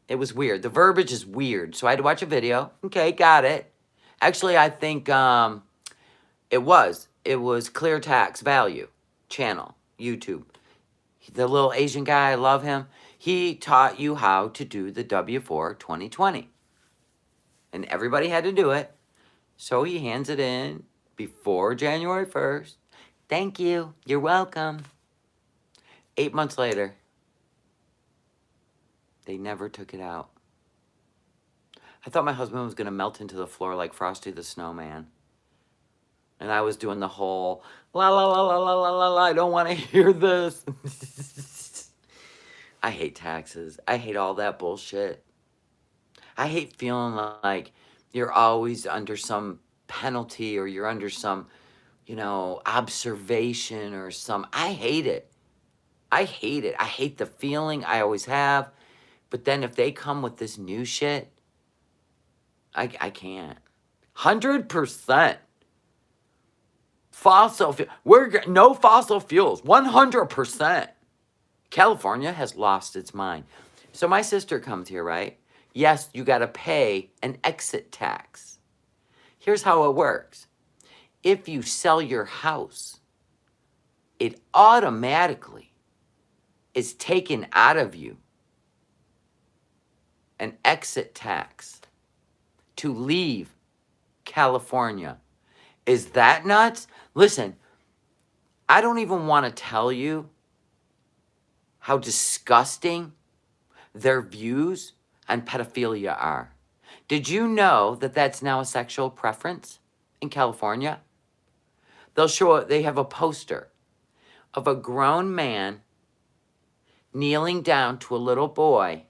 It was weird. The verbiage is weird. So I had to watch a video. Okay, got it. Actually, I think it was Clear Tax Value channel, YouTube. The little Asian guy, I love him. He taught you how to do the W-4 2020. And everybody had to do it. So he hands it in before January 1st. Thank you. You're welcome. 8 months later, they never took it out. I thought my husband was going to melt into the floor like Frosty the Snowman. And I was doing the whole, la la la la la la la, I don't want to hear this. I hate taxes. I hate all that bullshit. I hate feeling like you're always under some penalty or you're under some, observation or some. I hate it. I hate it. I hate the feeling I always have. But then if they come with this new shit, I can't. 100%. Fossil fuel. No fossil fuels. 100%. California has lost its mind. So my sister comes here, right? Yes, you got to pay an exit tax. Here's how it works. If you sell your house, it automatically is taken out of you an exit tax to leave California. Is that nuts? Listen, I don't even want to tell you how disgusting their views on pedophilia are. Did you know that that's now a sexual preference in California? They have a poster of a grown man kneeling down to a little boy.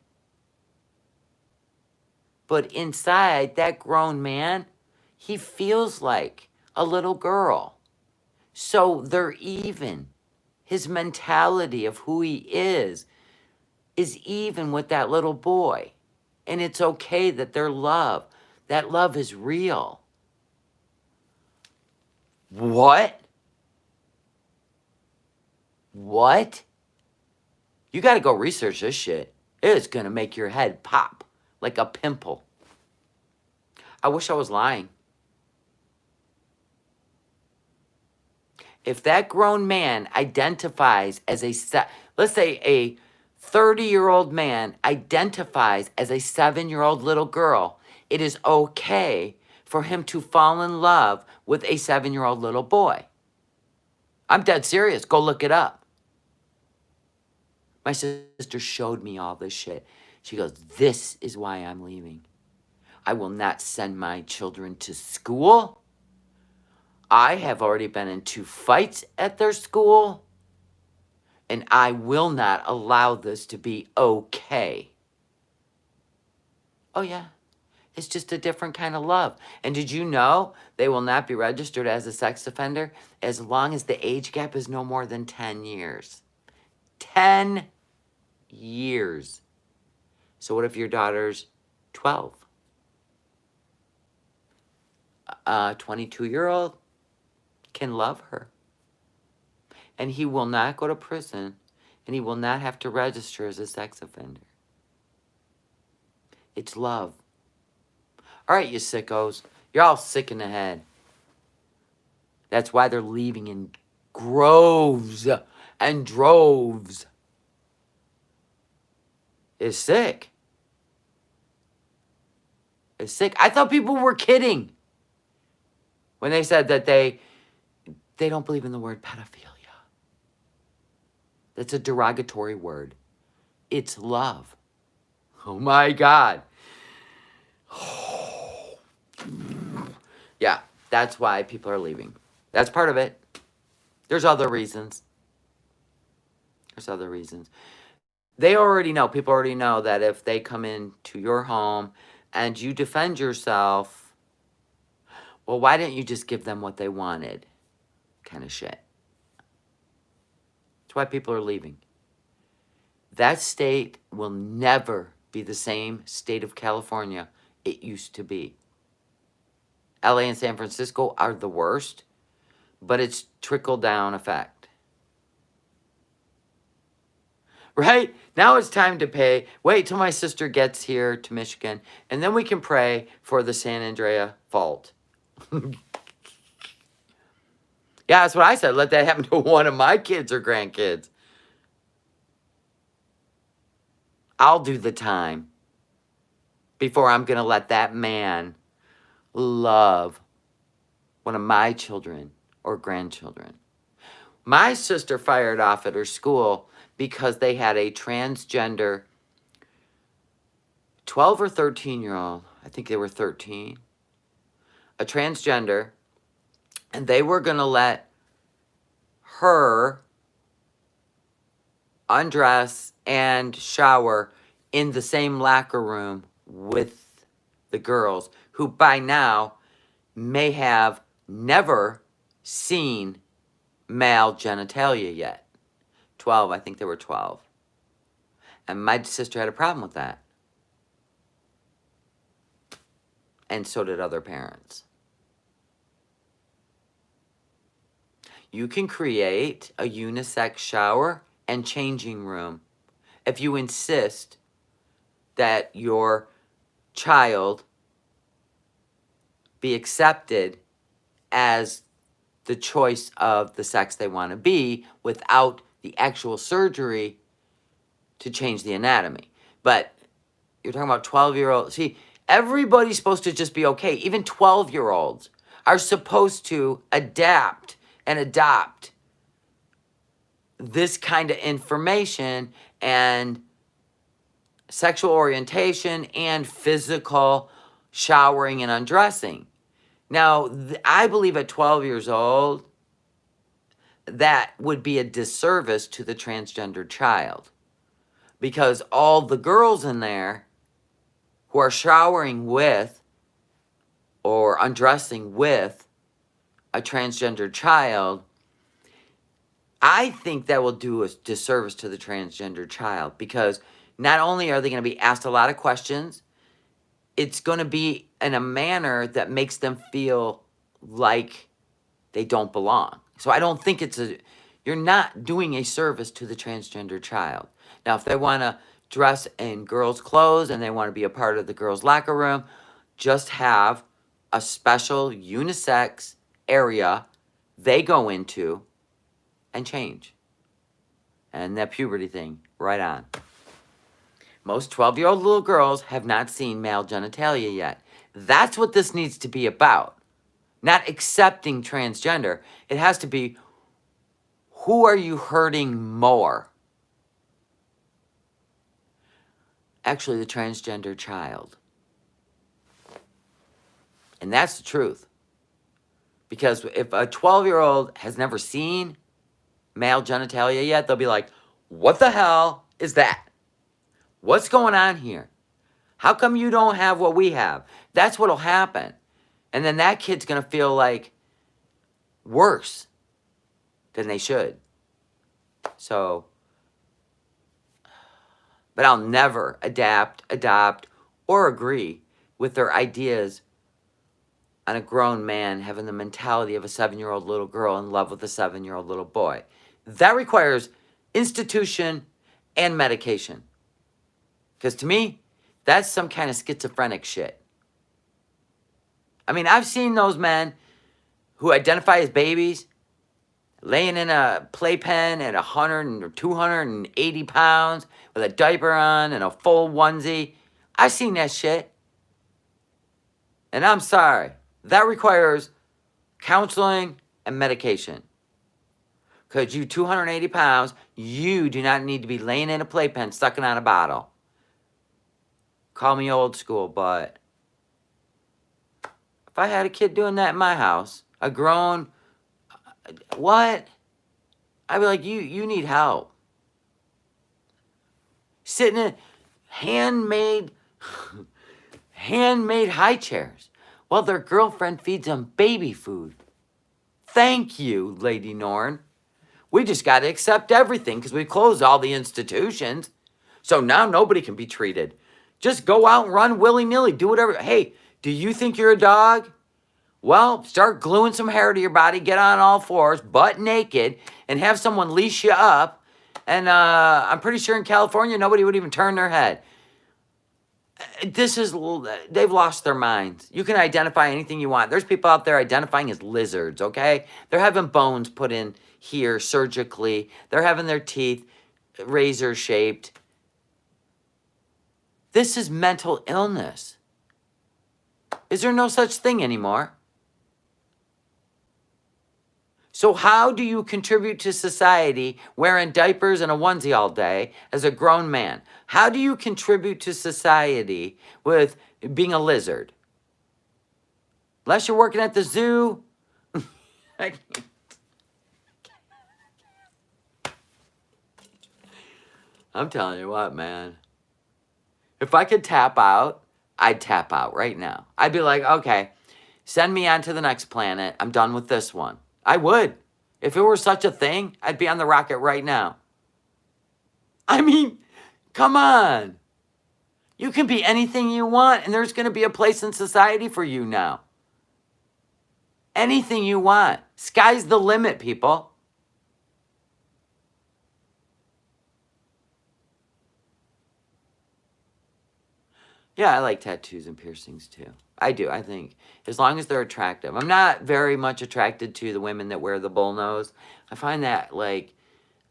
But inside that grown man, he feels like a little girl. So they're even. His mentality of who he is even with that little boy. And it's okay that that love is real. What? What? You got to go research this shit. It's going to make your head pop like a pimple. I wish I was lying. If that grown man identifies as let's say a 30-year-old man identifies as a 7-year-old little girl, it is okay for him to fall in love with a 7-year-old little boy. I'm dead serious. Go look it up. My sister showed me all this shit. She goes, this is why I'm leaving. I will not send my children to school. I have already been in 2 fights at their school. And I will not allow this to be okay. Oh, yeah. It's just a different kind of love. And did you know they will not be registered as a sex offender as long as the age gap is no more than 10 years? 10 years. So what if your daughter's 12? 22-year-old can love her. And he will not go to prison, and he will not have to register as a sex offender. It's love. All right, you sickos. You're all sick in the head. That's why they're leaving in groves and droves. is sick. Is sick. I thought people were kidding when they said that they don't believe in the word pedophilia. That's a derogatory word. It's love. Oh my God. Yeah, that's why people are leaving. That's part of it. There's other reasons. There's other reasons. They already know, people already know that if they come into your home and you defend yourself, well, why didn't you just give them what they wanted? Kind of shit. That's why people are leaving. That state will never be the same state of California it used to be. LA and San Francisco are the worst, but it's trickle-down effect. Right? Now it's time to pay. Wait till my sister gets here to Michigan, and then we can pray for the San Andrea fault. Yeah, that's what I said. Let that happen to one of my kids or grandkids. I'll do the time before I'm going to let that man love one of my children or grandchildren. My sister fired off at her school because they had a transgender 12 or 13-year-old, I think they were 13, a transgender, and they were going to let her undress and shower in the same locker room with the girls, who by now may have never seen male genitalia yet. 12, I think they were 12. And my sister had a problem with that. And so did other parents. You can create a unisex shower and changing room if you insist that your child be accepted as the choice of the sex they want to be without the actual surgery to change the anatomy. But you're talking about 12-year-olds. See, everybody's supposed to just be okay. Even 12-year-olds are supposed to adapt and adopt this kind of information and sexual orientation and physical showering and undressing. Now, I believe at 12 years old, that would be a disservice to the transgender child, because all the girls in there who are showering with or undressing with a transgender child, I think that will do a disservice to the transgender child, because not only are they going to be asked a lot of questions, it's going to be in a manner that makes them feel like they don't belong. So I don't think you're not doing a service to the transgender child. Now, if they want to dress in girls' clothes and they want to be a part of the girls' locker room, just have a special unisex area they go into and change. And that puberty thing, right on. Most 12-year-old little girls have not seen male genitalia yet. That's what this needs to be about. Not accepting transgender. It has to be, who are you hurting more? Actually, the transgender child. And that's the truth. Because if a 12-year-old has never seen male genitalia yet, they'll be like, what the hell is that? What's going on here? How come you don't have what we have? That's what'll happen. And then that kid's going to feel like worse than they should. So, but I'll never adopt, or agree with their ideas on a grown man having the mentality of a 7-year-old little girl in love with a 7-year-old little boy. That requires institution and medication. Because to me, that's some kind of schizophrenic shit. I mean, I've seen those men who identify as babies, laying in a playpen at 100 or 280 pounds with a diaper on and a full onesie. I've seen that shit. And I'm sorry. That requires counseling and medication. Because you 280 pounds, you do not need to be laying in a playpen sucking on a bottle. Call me old school, but if I had a kid doing that in my house, a grown, what? I'd be like, you need help. Sitting in handmade high chairs while their girlfriend feeds them baby food. Thank you, Lady Norn. We just got to accept everything because we closed all the institutions. So now nobody can be treated. Just go out and run willy-nilly. Do whatever. Hey, do you think you're a dog? Well, start gluing some hair to your body. Get on all fours, butt naked, and have someone leash you up. And I'm pretty sure in California, nobody would even turn their head. They've lost their minds. You can identify anything you want. There's people out there identifying as lizards, okay? They're having bones put in here surgically. They're having their teeth razor-shaped. This is mental illness. Is there no such thing anymore? So how do you contribute to society wearing diapers and a onesie all day as a grown man? How do you contribute to society with being a lizard? Unless you're working at the zoo. I'm telling you what, man. If I could tap out, I'd tap out right now. I'd be like, okay, send me on to the next planet. I'm done with this one. I would. If it were such a thing, I'd be on the rocket right now. I mean, come on. You can be anything you want, and there's going to be a place in society for you now. Anything you want. Sky's the limit, people. Yeah, I like tattoos and piercings too. I do, I think. As long as they're attractive. I'm not very much attracted to the women that wear the bull nose. I find that, like,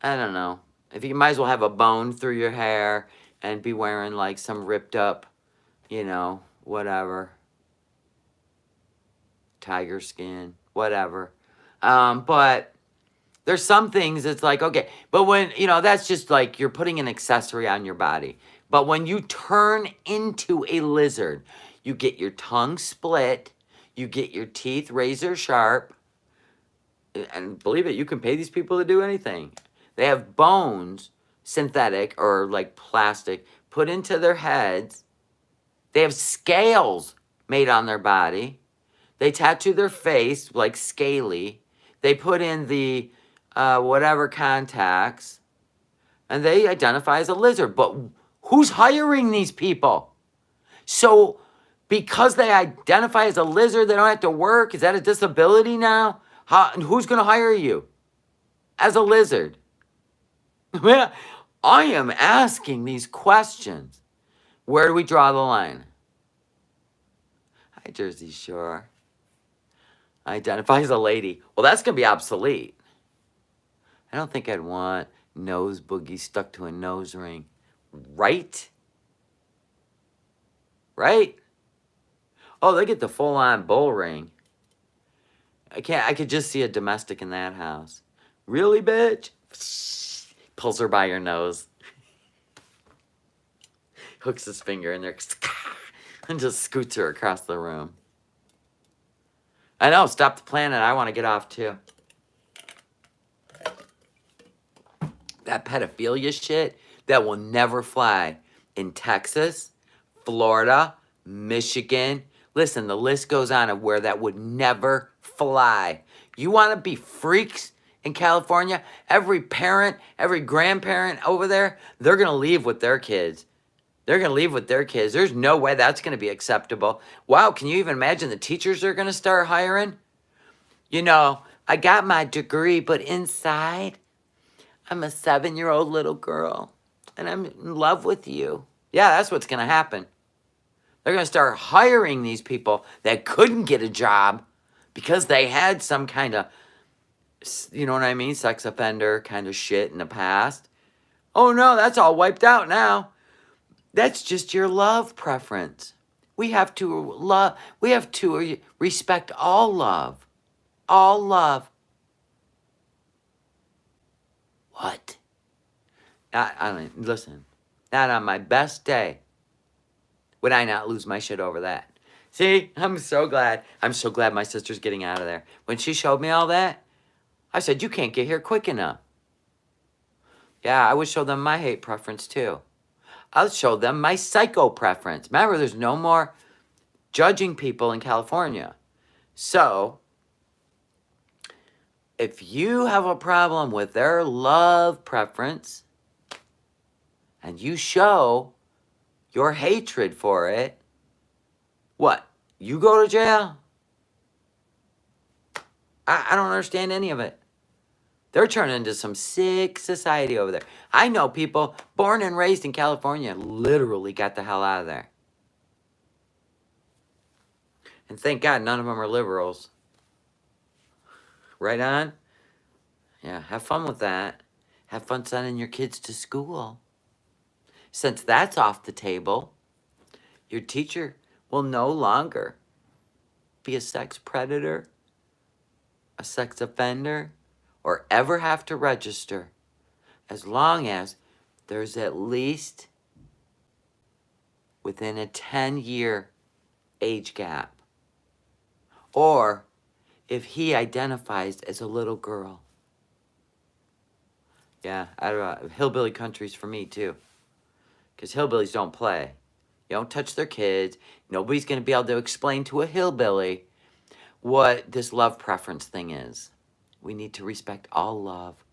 I don't know. If you might as well have a bone through your hair and be wearing, like, some ripped up, you know, whatever. Tiger skin, whatever. But there's some things it's like, okay. But when, you know, that's just like you're putting an accessory on your body. But when you turn into a lizard, you get your tongue split, you get your teeth razor sharp, and believe it, you can pay these people to do anything. They have bones, synthetic or like plastic, put into their heads. They have scales made on their body. They tattoo their face like scaly. They put in the whatever contacts, and they identify as a lizard. But who's hiring these people? So because they identify as a lizard, they don't have to work? Is that a disability now? Who's going to hire you as a lizard? I am asking these questions. Where do we draw the line? Hi, Jersey Shore. Identify as a lady. Well, that's going to be obsolete. I don't think I'd want nose boogie stuck to a nose ring. Right? Right? Oh, they get the full-on bull ring. I could just see a domestic in that house. Really, bitch? Pulls her by your nose. Hooks his finger in there. And just scoots her across the room. I know, stop the planet. I want to get off too. That pedophilia shit, that will never fly in Texas, Florida, Michigan. Listen, the list goes on of where that would never fly. You want to be freaks in California? Every parent, every grandparent over there, they're going to leave with their kids. They're going to leave with their kids. There's no way that's going to be acceptable. Wow, can you even imagine the teachers they're going to start hiring? You know, I got my degree, but inside, I'm a 7-year-old little girl, and I'm in love with you. Yeah, that's what's going to happen. They're going to start hiring these people that couldn't get a job because they had some kind of you know what I mean, sex offender kind of shit in the past. Oh no, that's all wiped out now. That's just your love preference. We have to respect all love. All love. What? I don't listen. Not on my best day would I not lose my shit over that. See, I'm so glad. I'm so glad my sister's getting out of there. When she showed me all that, I said, you can't get here quick enough. Yeah, I would show them my hate preference too. I'll show them my psycho preference. Remember, there's no more judging people in California. So, if you have a problem with their love preference and you show your hatred for it, what? You go to jail? I don't understand any of it. They're turning into some sick society over there. I know people born and raised in California literally got the hell out of there. And thank God none of them are liberals. Right on? Yeah, have fun with that. Have fun sending your kids to school. Since that's off the table, your teacher will no longer be a sex predator, a sex offender, or ever have to register, as long as there's at least within a 10-year age gap, or if he identifies as a little girl. Yeah, hillbilly country's for me too, because hillbillies don't play. You don't touch their kids. Nobody's going to be able to explain to a hillbilly what this love preference thing is. We need to respect all love.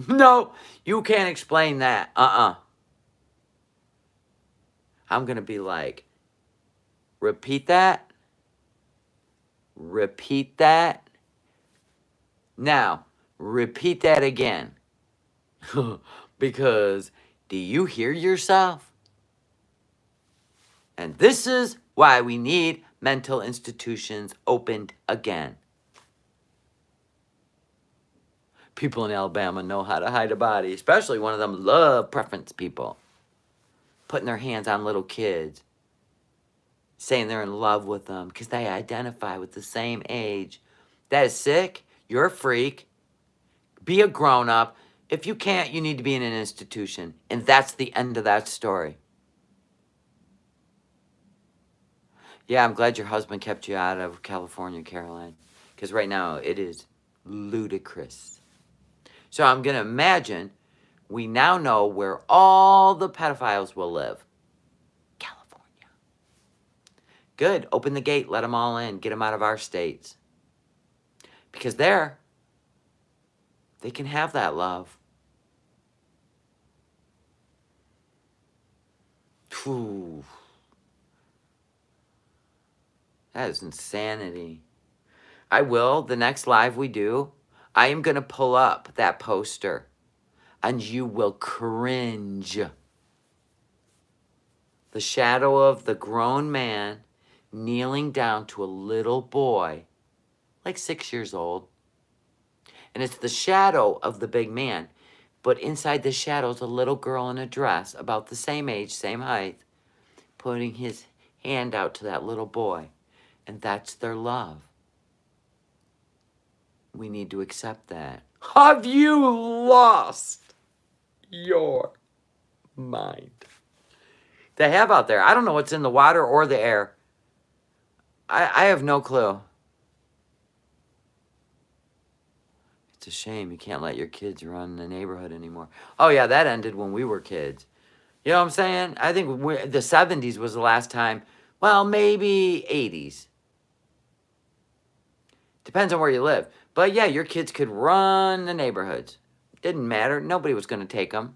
No, you can't explain that. I'm going to be like, repeat that. Repeat that. Now, repeat that again. Because do you hear yourself? And this is why we need mental institutions opened again. People in Alabama know how to hide a body, especially one of them love preference people. Putting their hands on little kids, saying they're in love with them because they identify with the same age. That is sick. You're a freak. Be a grown-up. If you can't, you need to be in an institution. And that's the end of that story. Yeah, I'm glad your husband kept you out of California, Caroline. Because right now, it is ludicrous. So I'm going to imagine we now know where all the pedophiles will live. California. Good. Open the gate. Let them all in. Get them out of our states. Because there, they can have that love. Whew. That is insanity. I will, the next live we do, I am going to pull up that poster. And you will cringe. The shadow of the grown man kneeling down to a little boy, like 6 years old. And it's the shadow of the big man. But inside the shadow is a little girl in a dress, about the same age, same height, putting his hand out to that little boy. And that's their love. We need to accept that. Have you lost your mind? They have out there. I don't know what's in the water or the air. I have no clue. It's a shame you can't let your kids run the neighborhood anymore. Oh, yeah, that ended when we were kids. You know what I'm saying? I think the 70s was the last time. Well, maybe 80s. Depends on where you live. But yeah, your kids could run the neighborhoods. Didn't matter. Nobody was going to take them.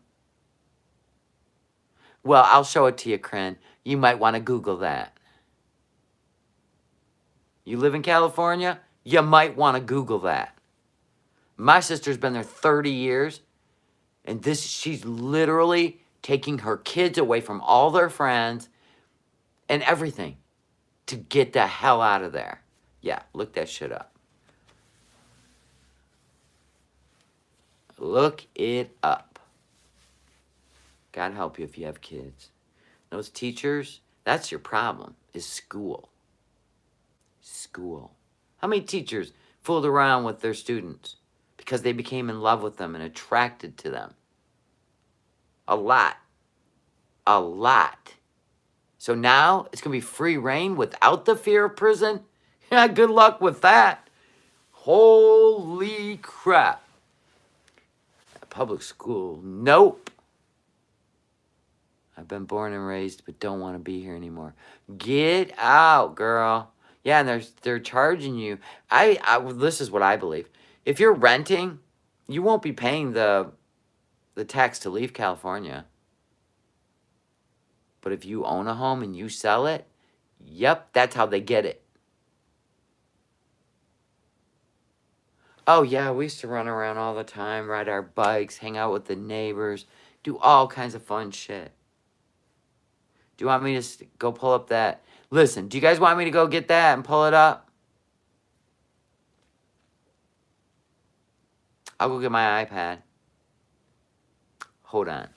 Well, I'll show it to you, Crin. You might want to Google that. You live in California? You might want to Google that. My sister's been there 30 years. And she's literally taking her kids away from all their friends and everything to get the hell out of there. Yeah, look that shit up. Look it up. God help you if you have kids. Those teachers, that's your problem, is school. School. How many teachers fooled around with their students because they became in love with them and attracted to them? A lot. A lot. So now it's going to be free reign without the fear of prison? Yeah, good luck with that. Holy crap. Public school, nope. I've been born and raised, but don't want to be here anymore. Get out, girl. Yeah, and they're charging you. This is what I believe. If you're renting, you won't be paying the tax to leave California. But if you own a home and you sell it, yep, that's how they get it. Oh yeah, we used to run around all the time, ride our bikes, hang out with the neighbors, do all kinds of fun shit. Do you want me to go pull up that? Listen, do you guys want me to go get that and pull it up? I'll go get my iPad. Hold on.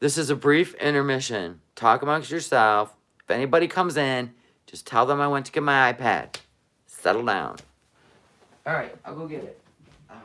This is a brief intermission. Talk amongst yourself. If anybody comes in, just tell them I went to get my iPad. Settle down. All right, I'll go get it. Ouch.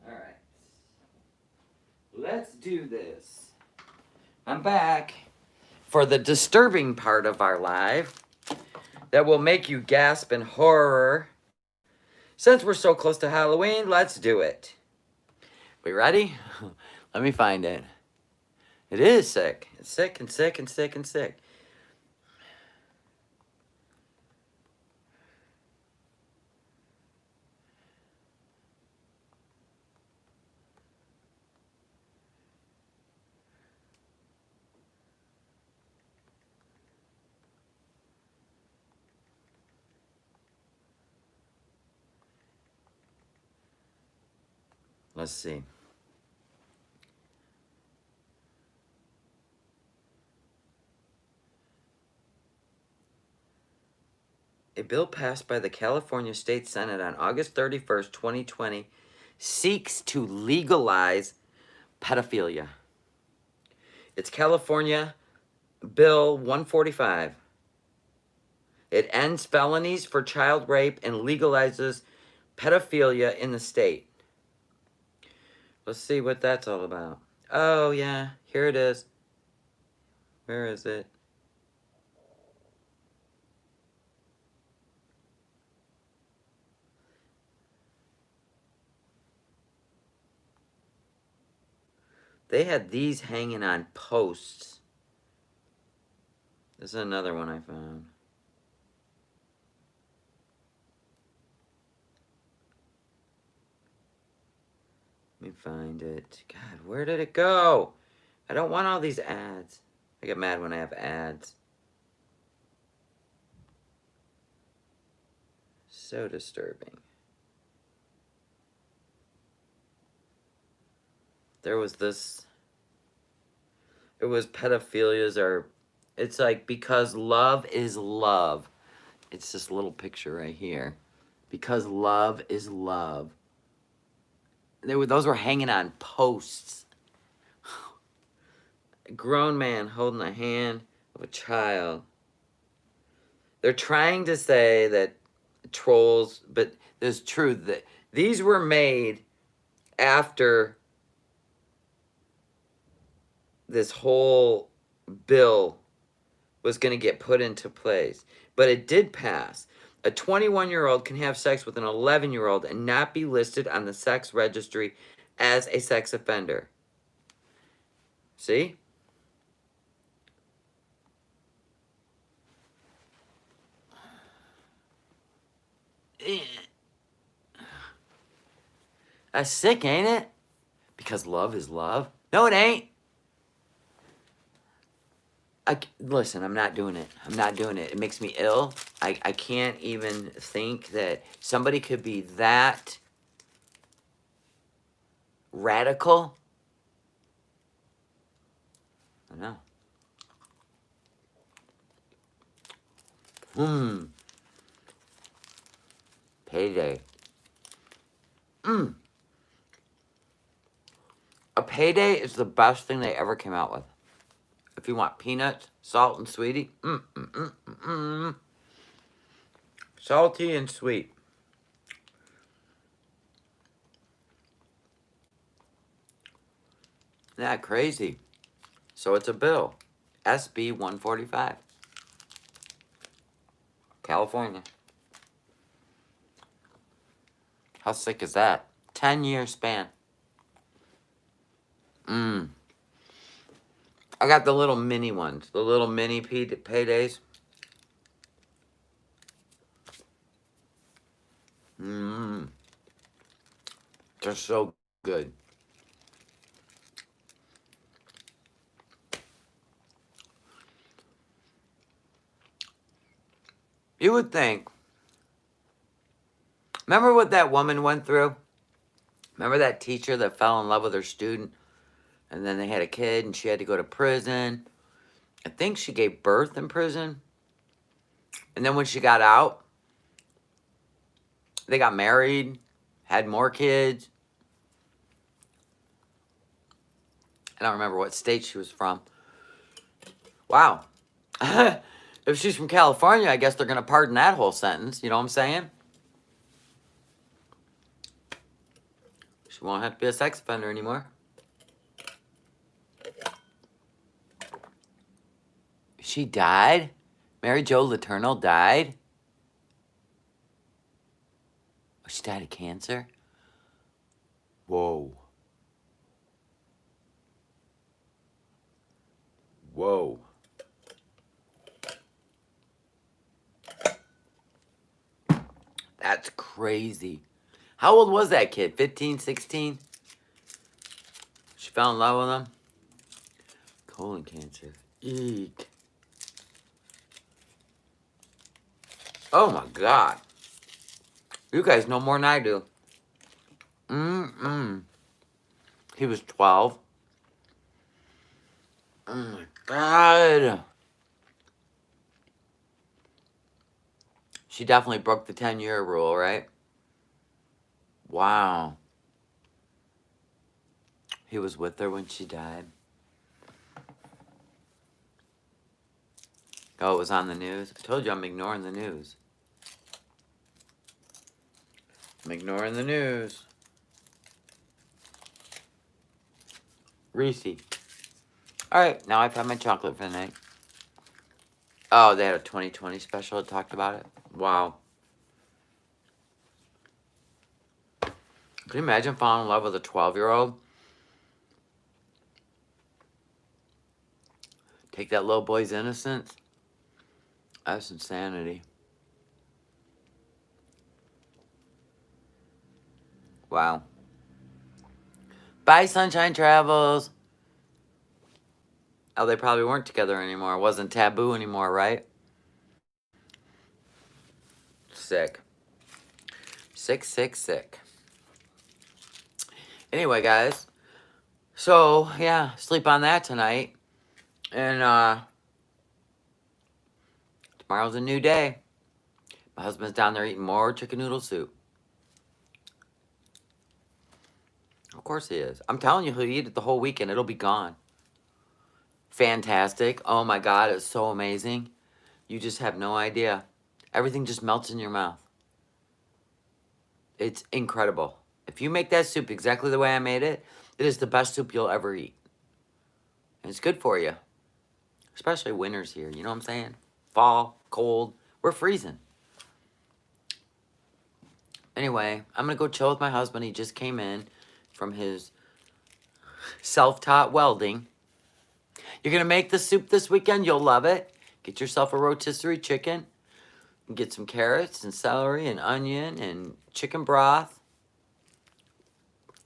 All right. Let's do this. I'm back for the disturbing part of our live that will make you gasp in horror. Since we're so close to Halloween, let's do it. We ready? Let me find it. It is sick. It's sick and sick and sick and sick. Let's see. A bill passed by the California State Senate on August 31st, 2020, seeks to legalize pedophilia. It's California Bill 145. It ends felonies for child rape and legalizes pedophilia in the state. Let's see what that's all about. Oh, yeah. Here it is. Where is it? They had these hanging on posts. This is another one I found. Let me find it. God, where did it go? I don't want all these ads. I get mad when I have ads. So disturbing. There was this. It was pedophilias or. It's like because love is love. It's this little picture right here. Because love is love. Those were hanging on posts. A grown man holding the hand of a child. They're trying to say that trolls, but there's truth that these were made after this whole bill was going to get put into place. But it did pass. A 21-year-old can have sex with an 11-year-old and not be listed on the sex registry as a sex offender. See? That's sick, ain't it? Because love is love. No, it ain't. Listen, I'm not doing it. I'm not doing it. It makes me ill. I can't even think that somebody could be that radical. I know. Payday. A payday is the best thing they ever came out with. If you want peanuts, salt, and sweetie. Salty and sweet. Isn't that crazy? So it's a bill. SB 145. California. How sick is that? 10-year span. I got the little mini ones. The little mini paydays. They're so good. You would think. Remember what that woman went through? Remember that teacher that fell in love with her student? And then they had a kid and she had to go to prison. I think she gave birth in prison. And then when she got out, they got married, had more kids. I don't remember what state she was from. Wow. If she's from California, I guess they're going to pardon that whole sentence. You know what I'm saying? She won't have to be a sex offender anymore. She died? Mary Jo Letourneau died? Oh, she died of cancer? Whoa. Whoa. That's crazy. How old was that kid? 15, 16? She fell in love with him? Colon cancer. Eek. Oh my God. You guys know more than I do. He was 12. Oh my God. She definitely broke the 10-year rule, right? Wow. He was with her when she died. Oh, it was on the news? I told you I'm ignoring the news. I'm ignoring the news. Reese. Alright, now I've had my chocolate for the night. Oh, they had a 2020 special that talked about it. Wow. Can you imagine falling in love with a 12-year-old? Take that little boy's innocence? That's insanity. Wow. Bye, Sunshine Travels. Oh, they probably weren't together anymore. It wasn't taboo anymore, right? Sick. Sick, sick, sick. Anyway, guys. So, yeah, sleep on that tonight. And, tomorrow's a new day. My husband's down there eating more chicken noodle soup. Of course he is. I'm telling you, he'll eat it the whole weekend. It'll be gone. Fantastic. Oh my God, it's so amazing. You just have no idea. Everything just melts in your mouth. It's incredible. If you make that soup exactly the way I made it, it is the best soup you'll ever eat. And it's good for you. Especially winters here, you know what I'm saying? Fall, cold, we're freezing. Anyway, I'm going to go chill with my husband. He just came in from his self-taught welding. You're going to make the soup this weekend. You'll love it. Get yourself a rotisserie chicken. Get some carrots and celery and onion and chicken broth.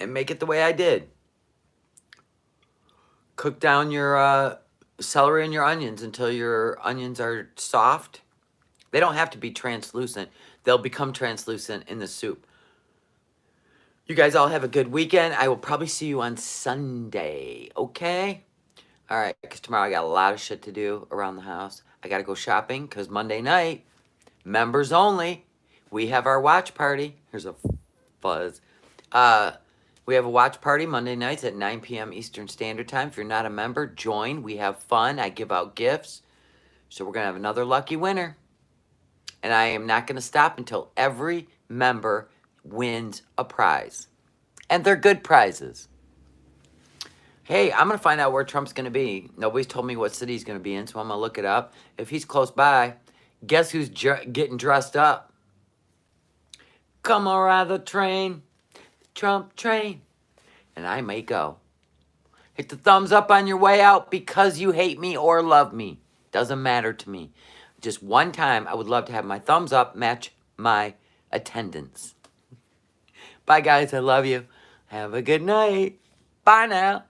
And make it the way I did. Cook down your celery and your onions until your onions are soft. They don't have to be translucent. They'll become translucent in the soup. You guys all have a good weekend. I will probably see you on Sunday, okay? All right, because tomorrow I got a lot of shit to do around the house. I got to go shopping because Monday night, members only, we have our watch party. Here's a fuzz. We have a watch party Monday nights at 9 p.m. Eastern Standard Time. If you're not a member, join. We have fun. I give out gifts. So we're going to have another lucky winner. And I am not going to stop until every member wins a prize. And they're good prizes. Hey, I'm going to find out where Trump's going to be. Nobody's told me what city he's going to be in, so I'm going to look it up. If he's close by, guess who's getting dressed up? Come on, ride the train. Trump train. And I may go. Hit the thumbs up on your way out because you hate me or love me. Doesn't matter to me. Just one time, I would love to have my thumbs up match my attendance. Bye, guys. I love you. Have a good night. Bye now.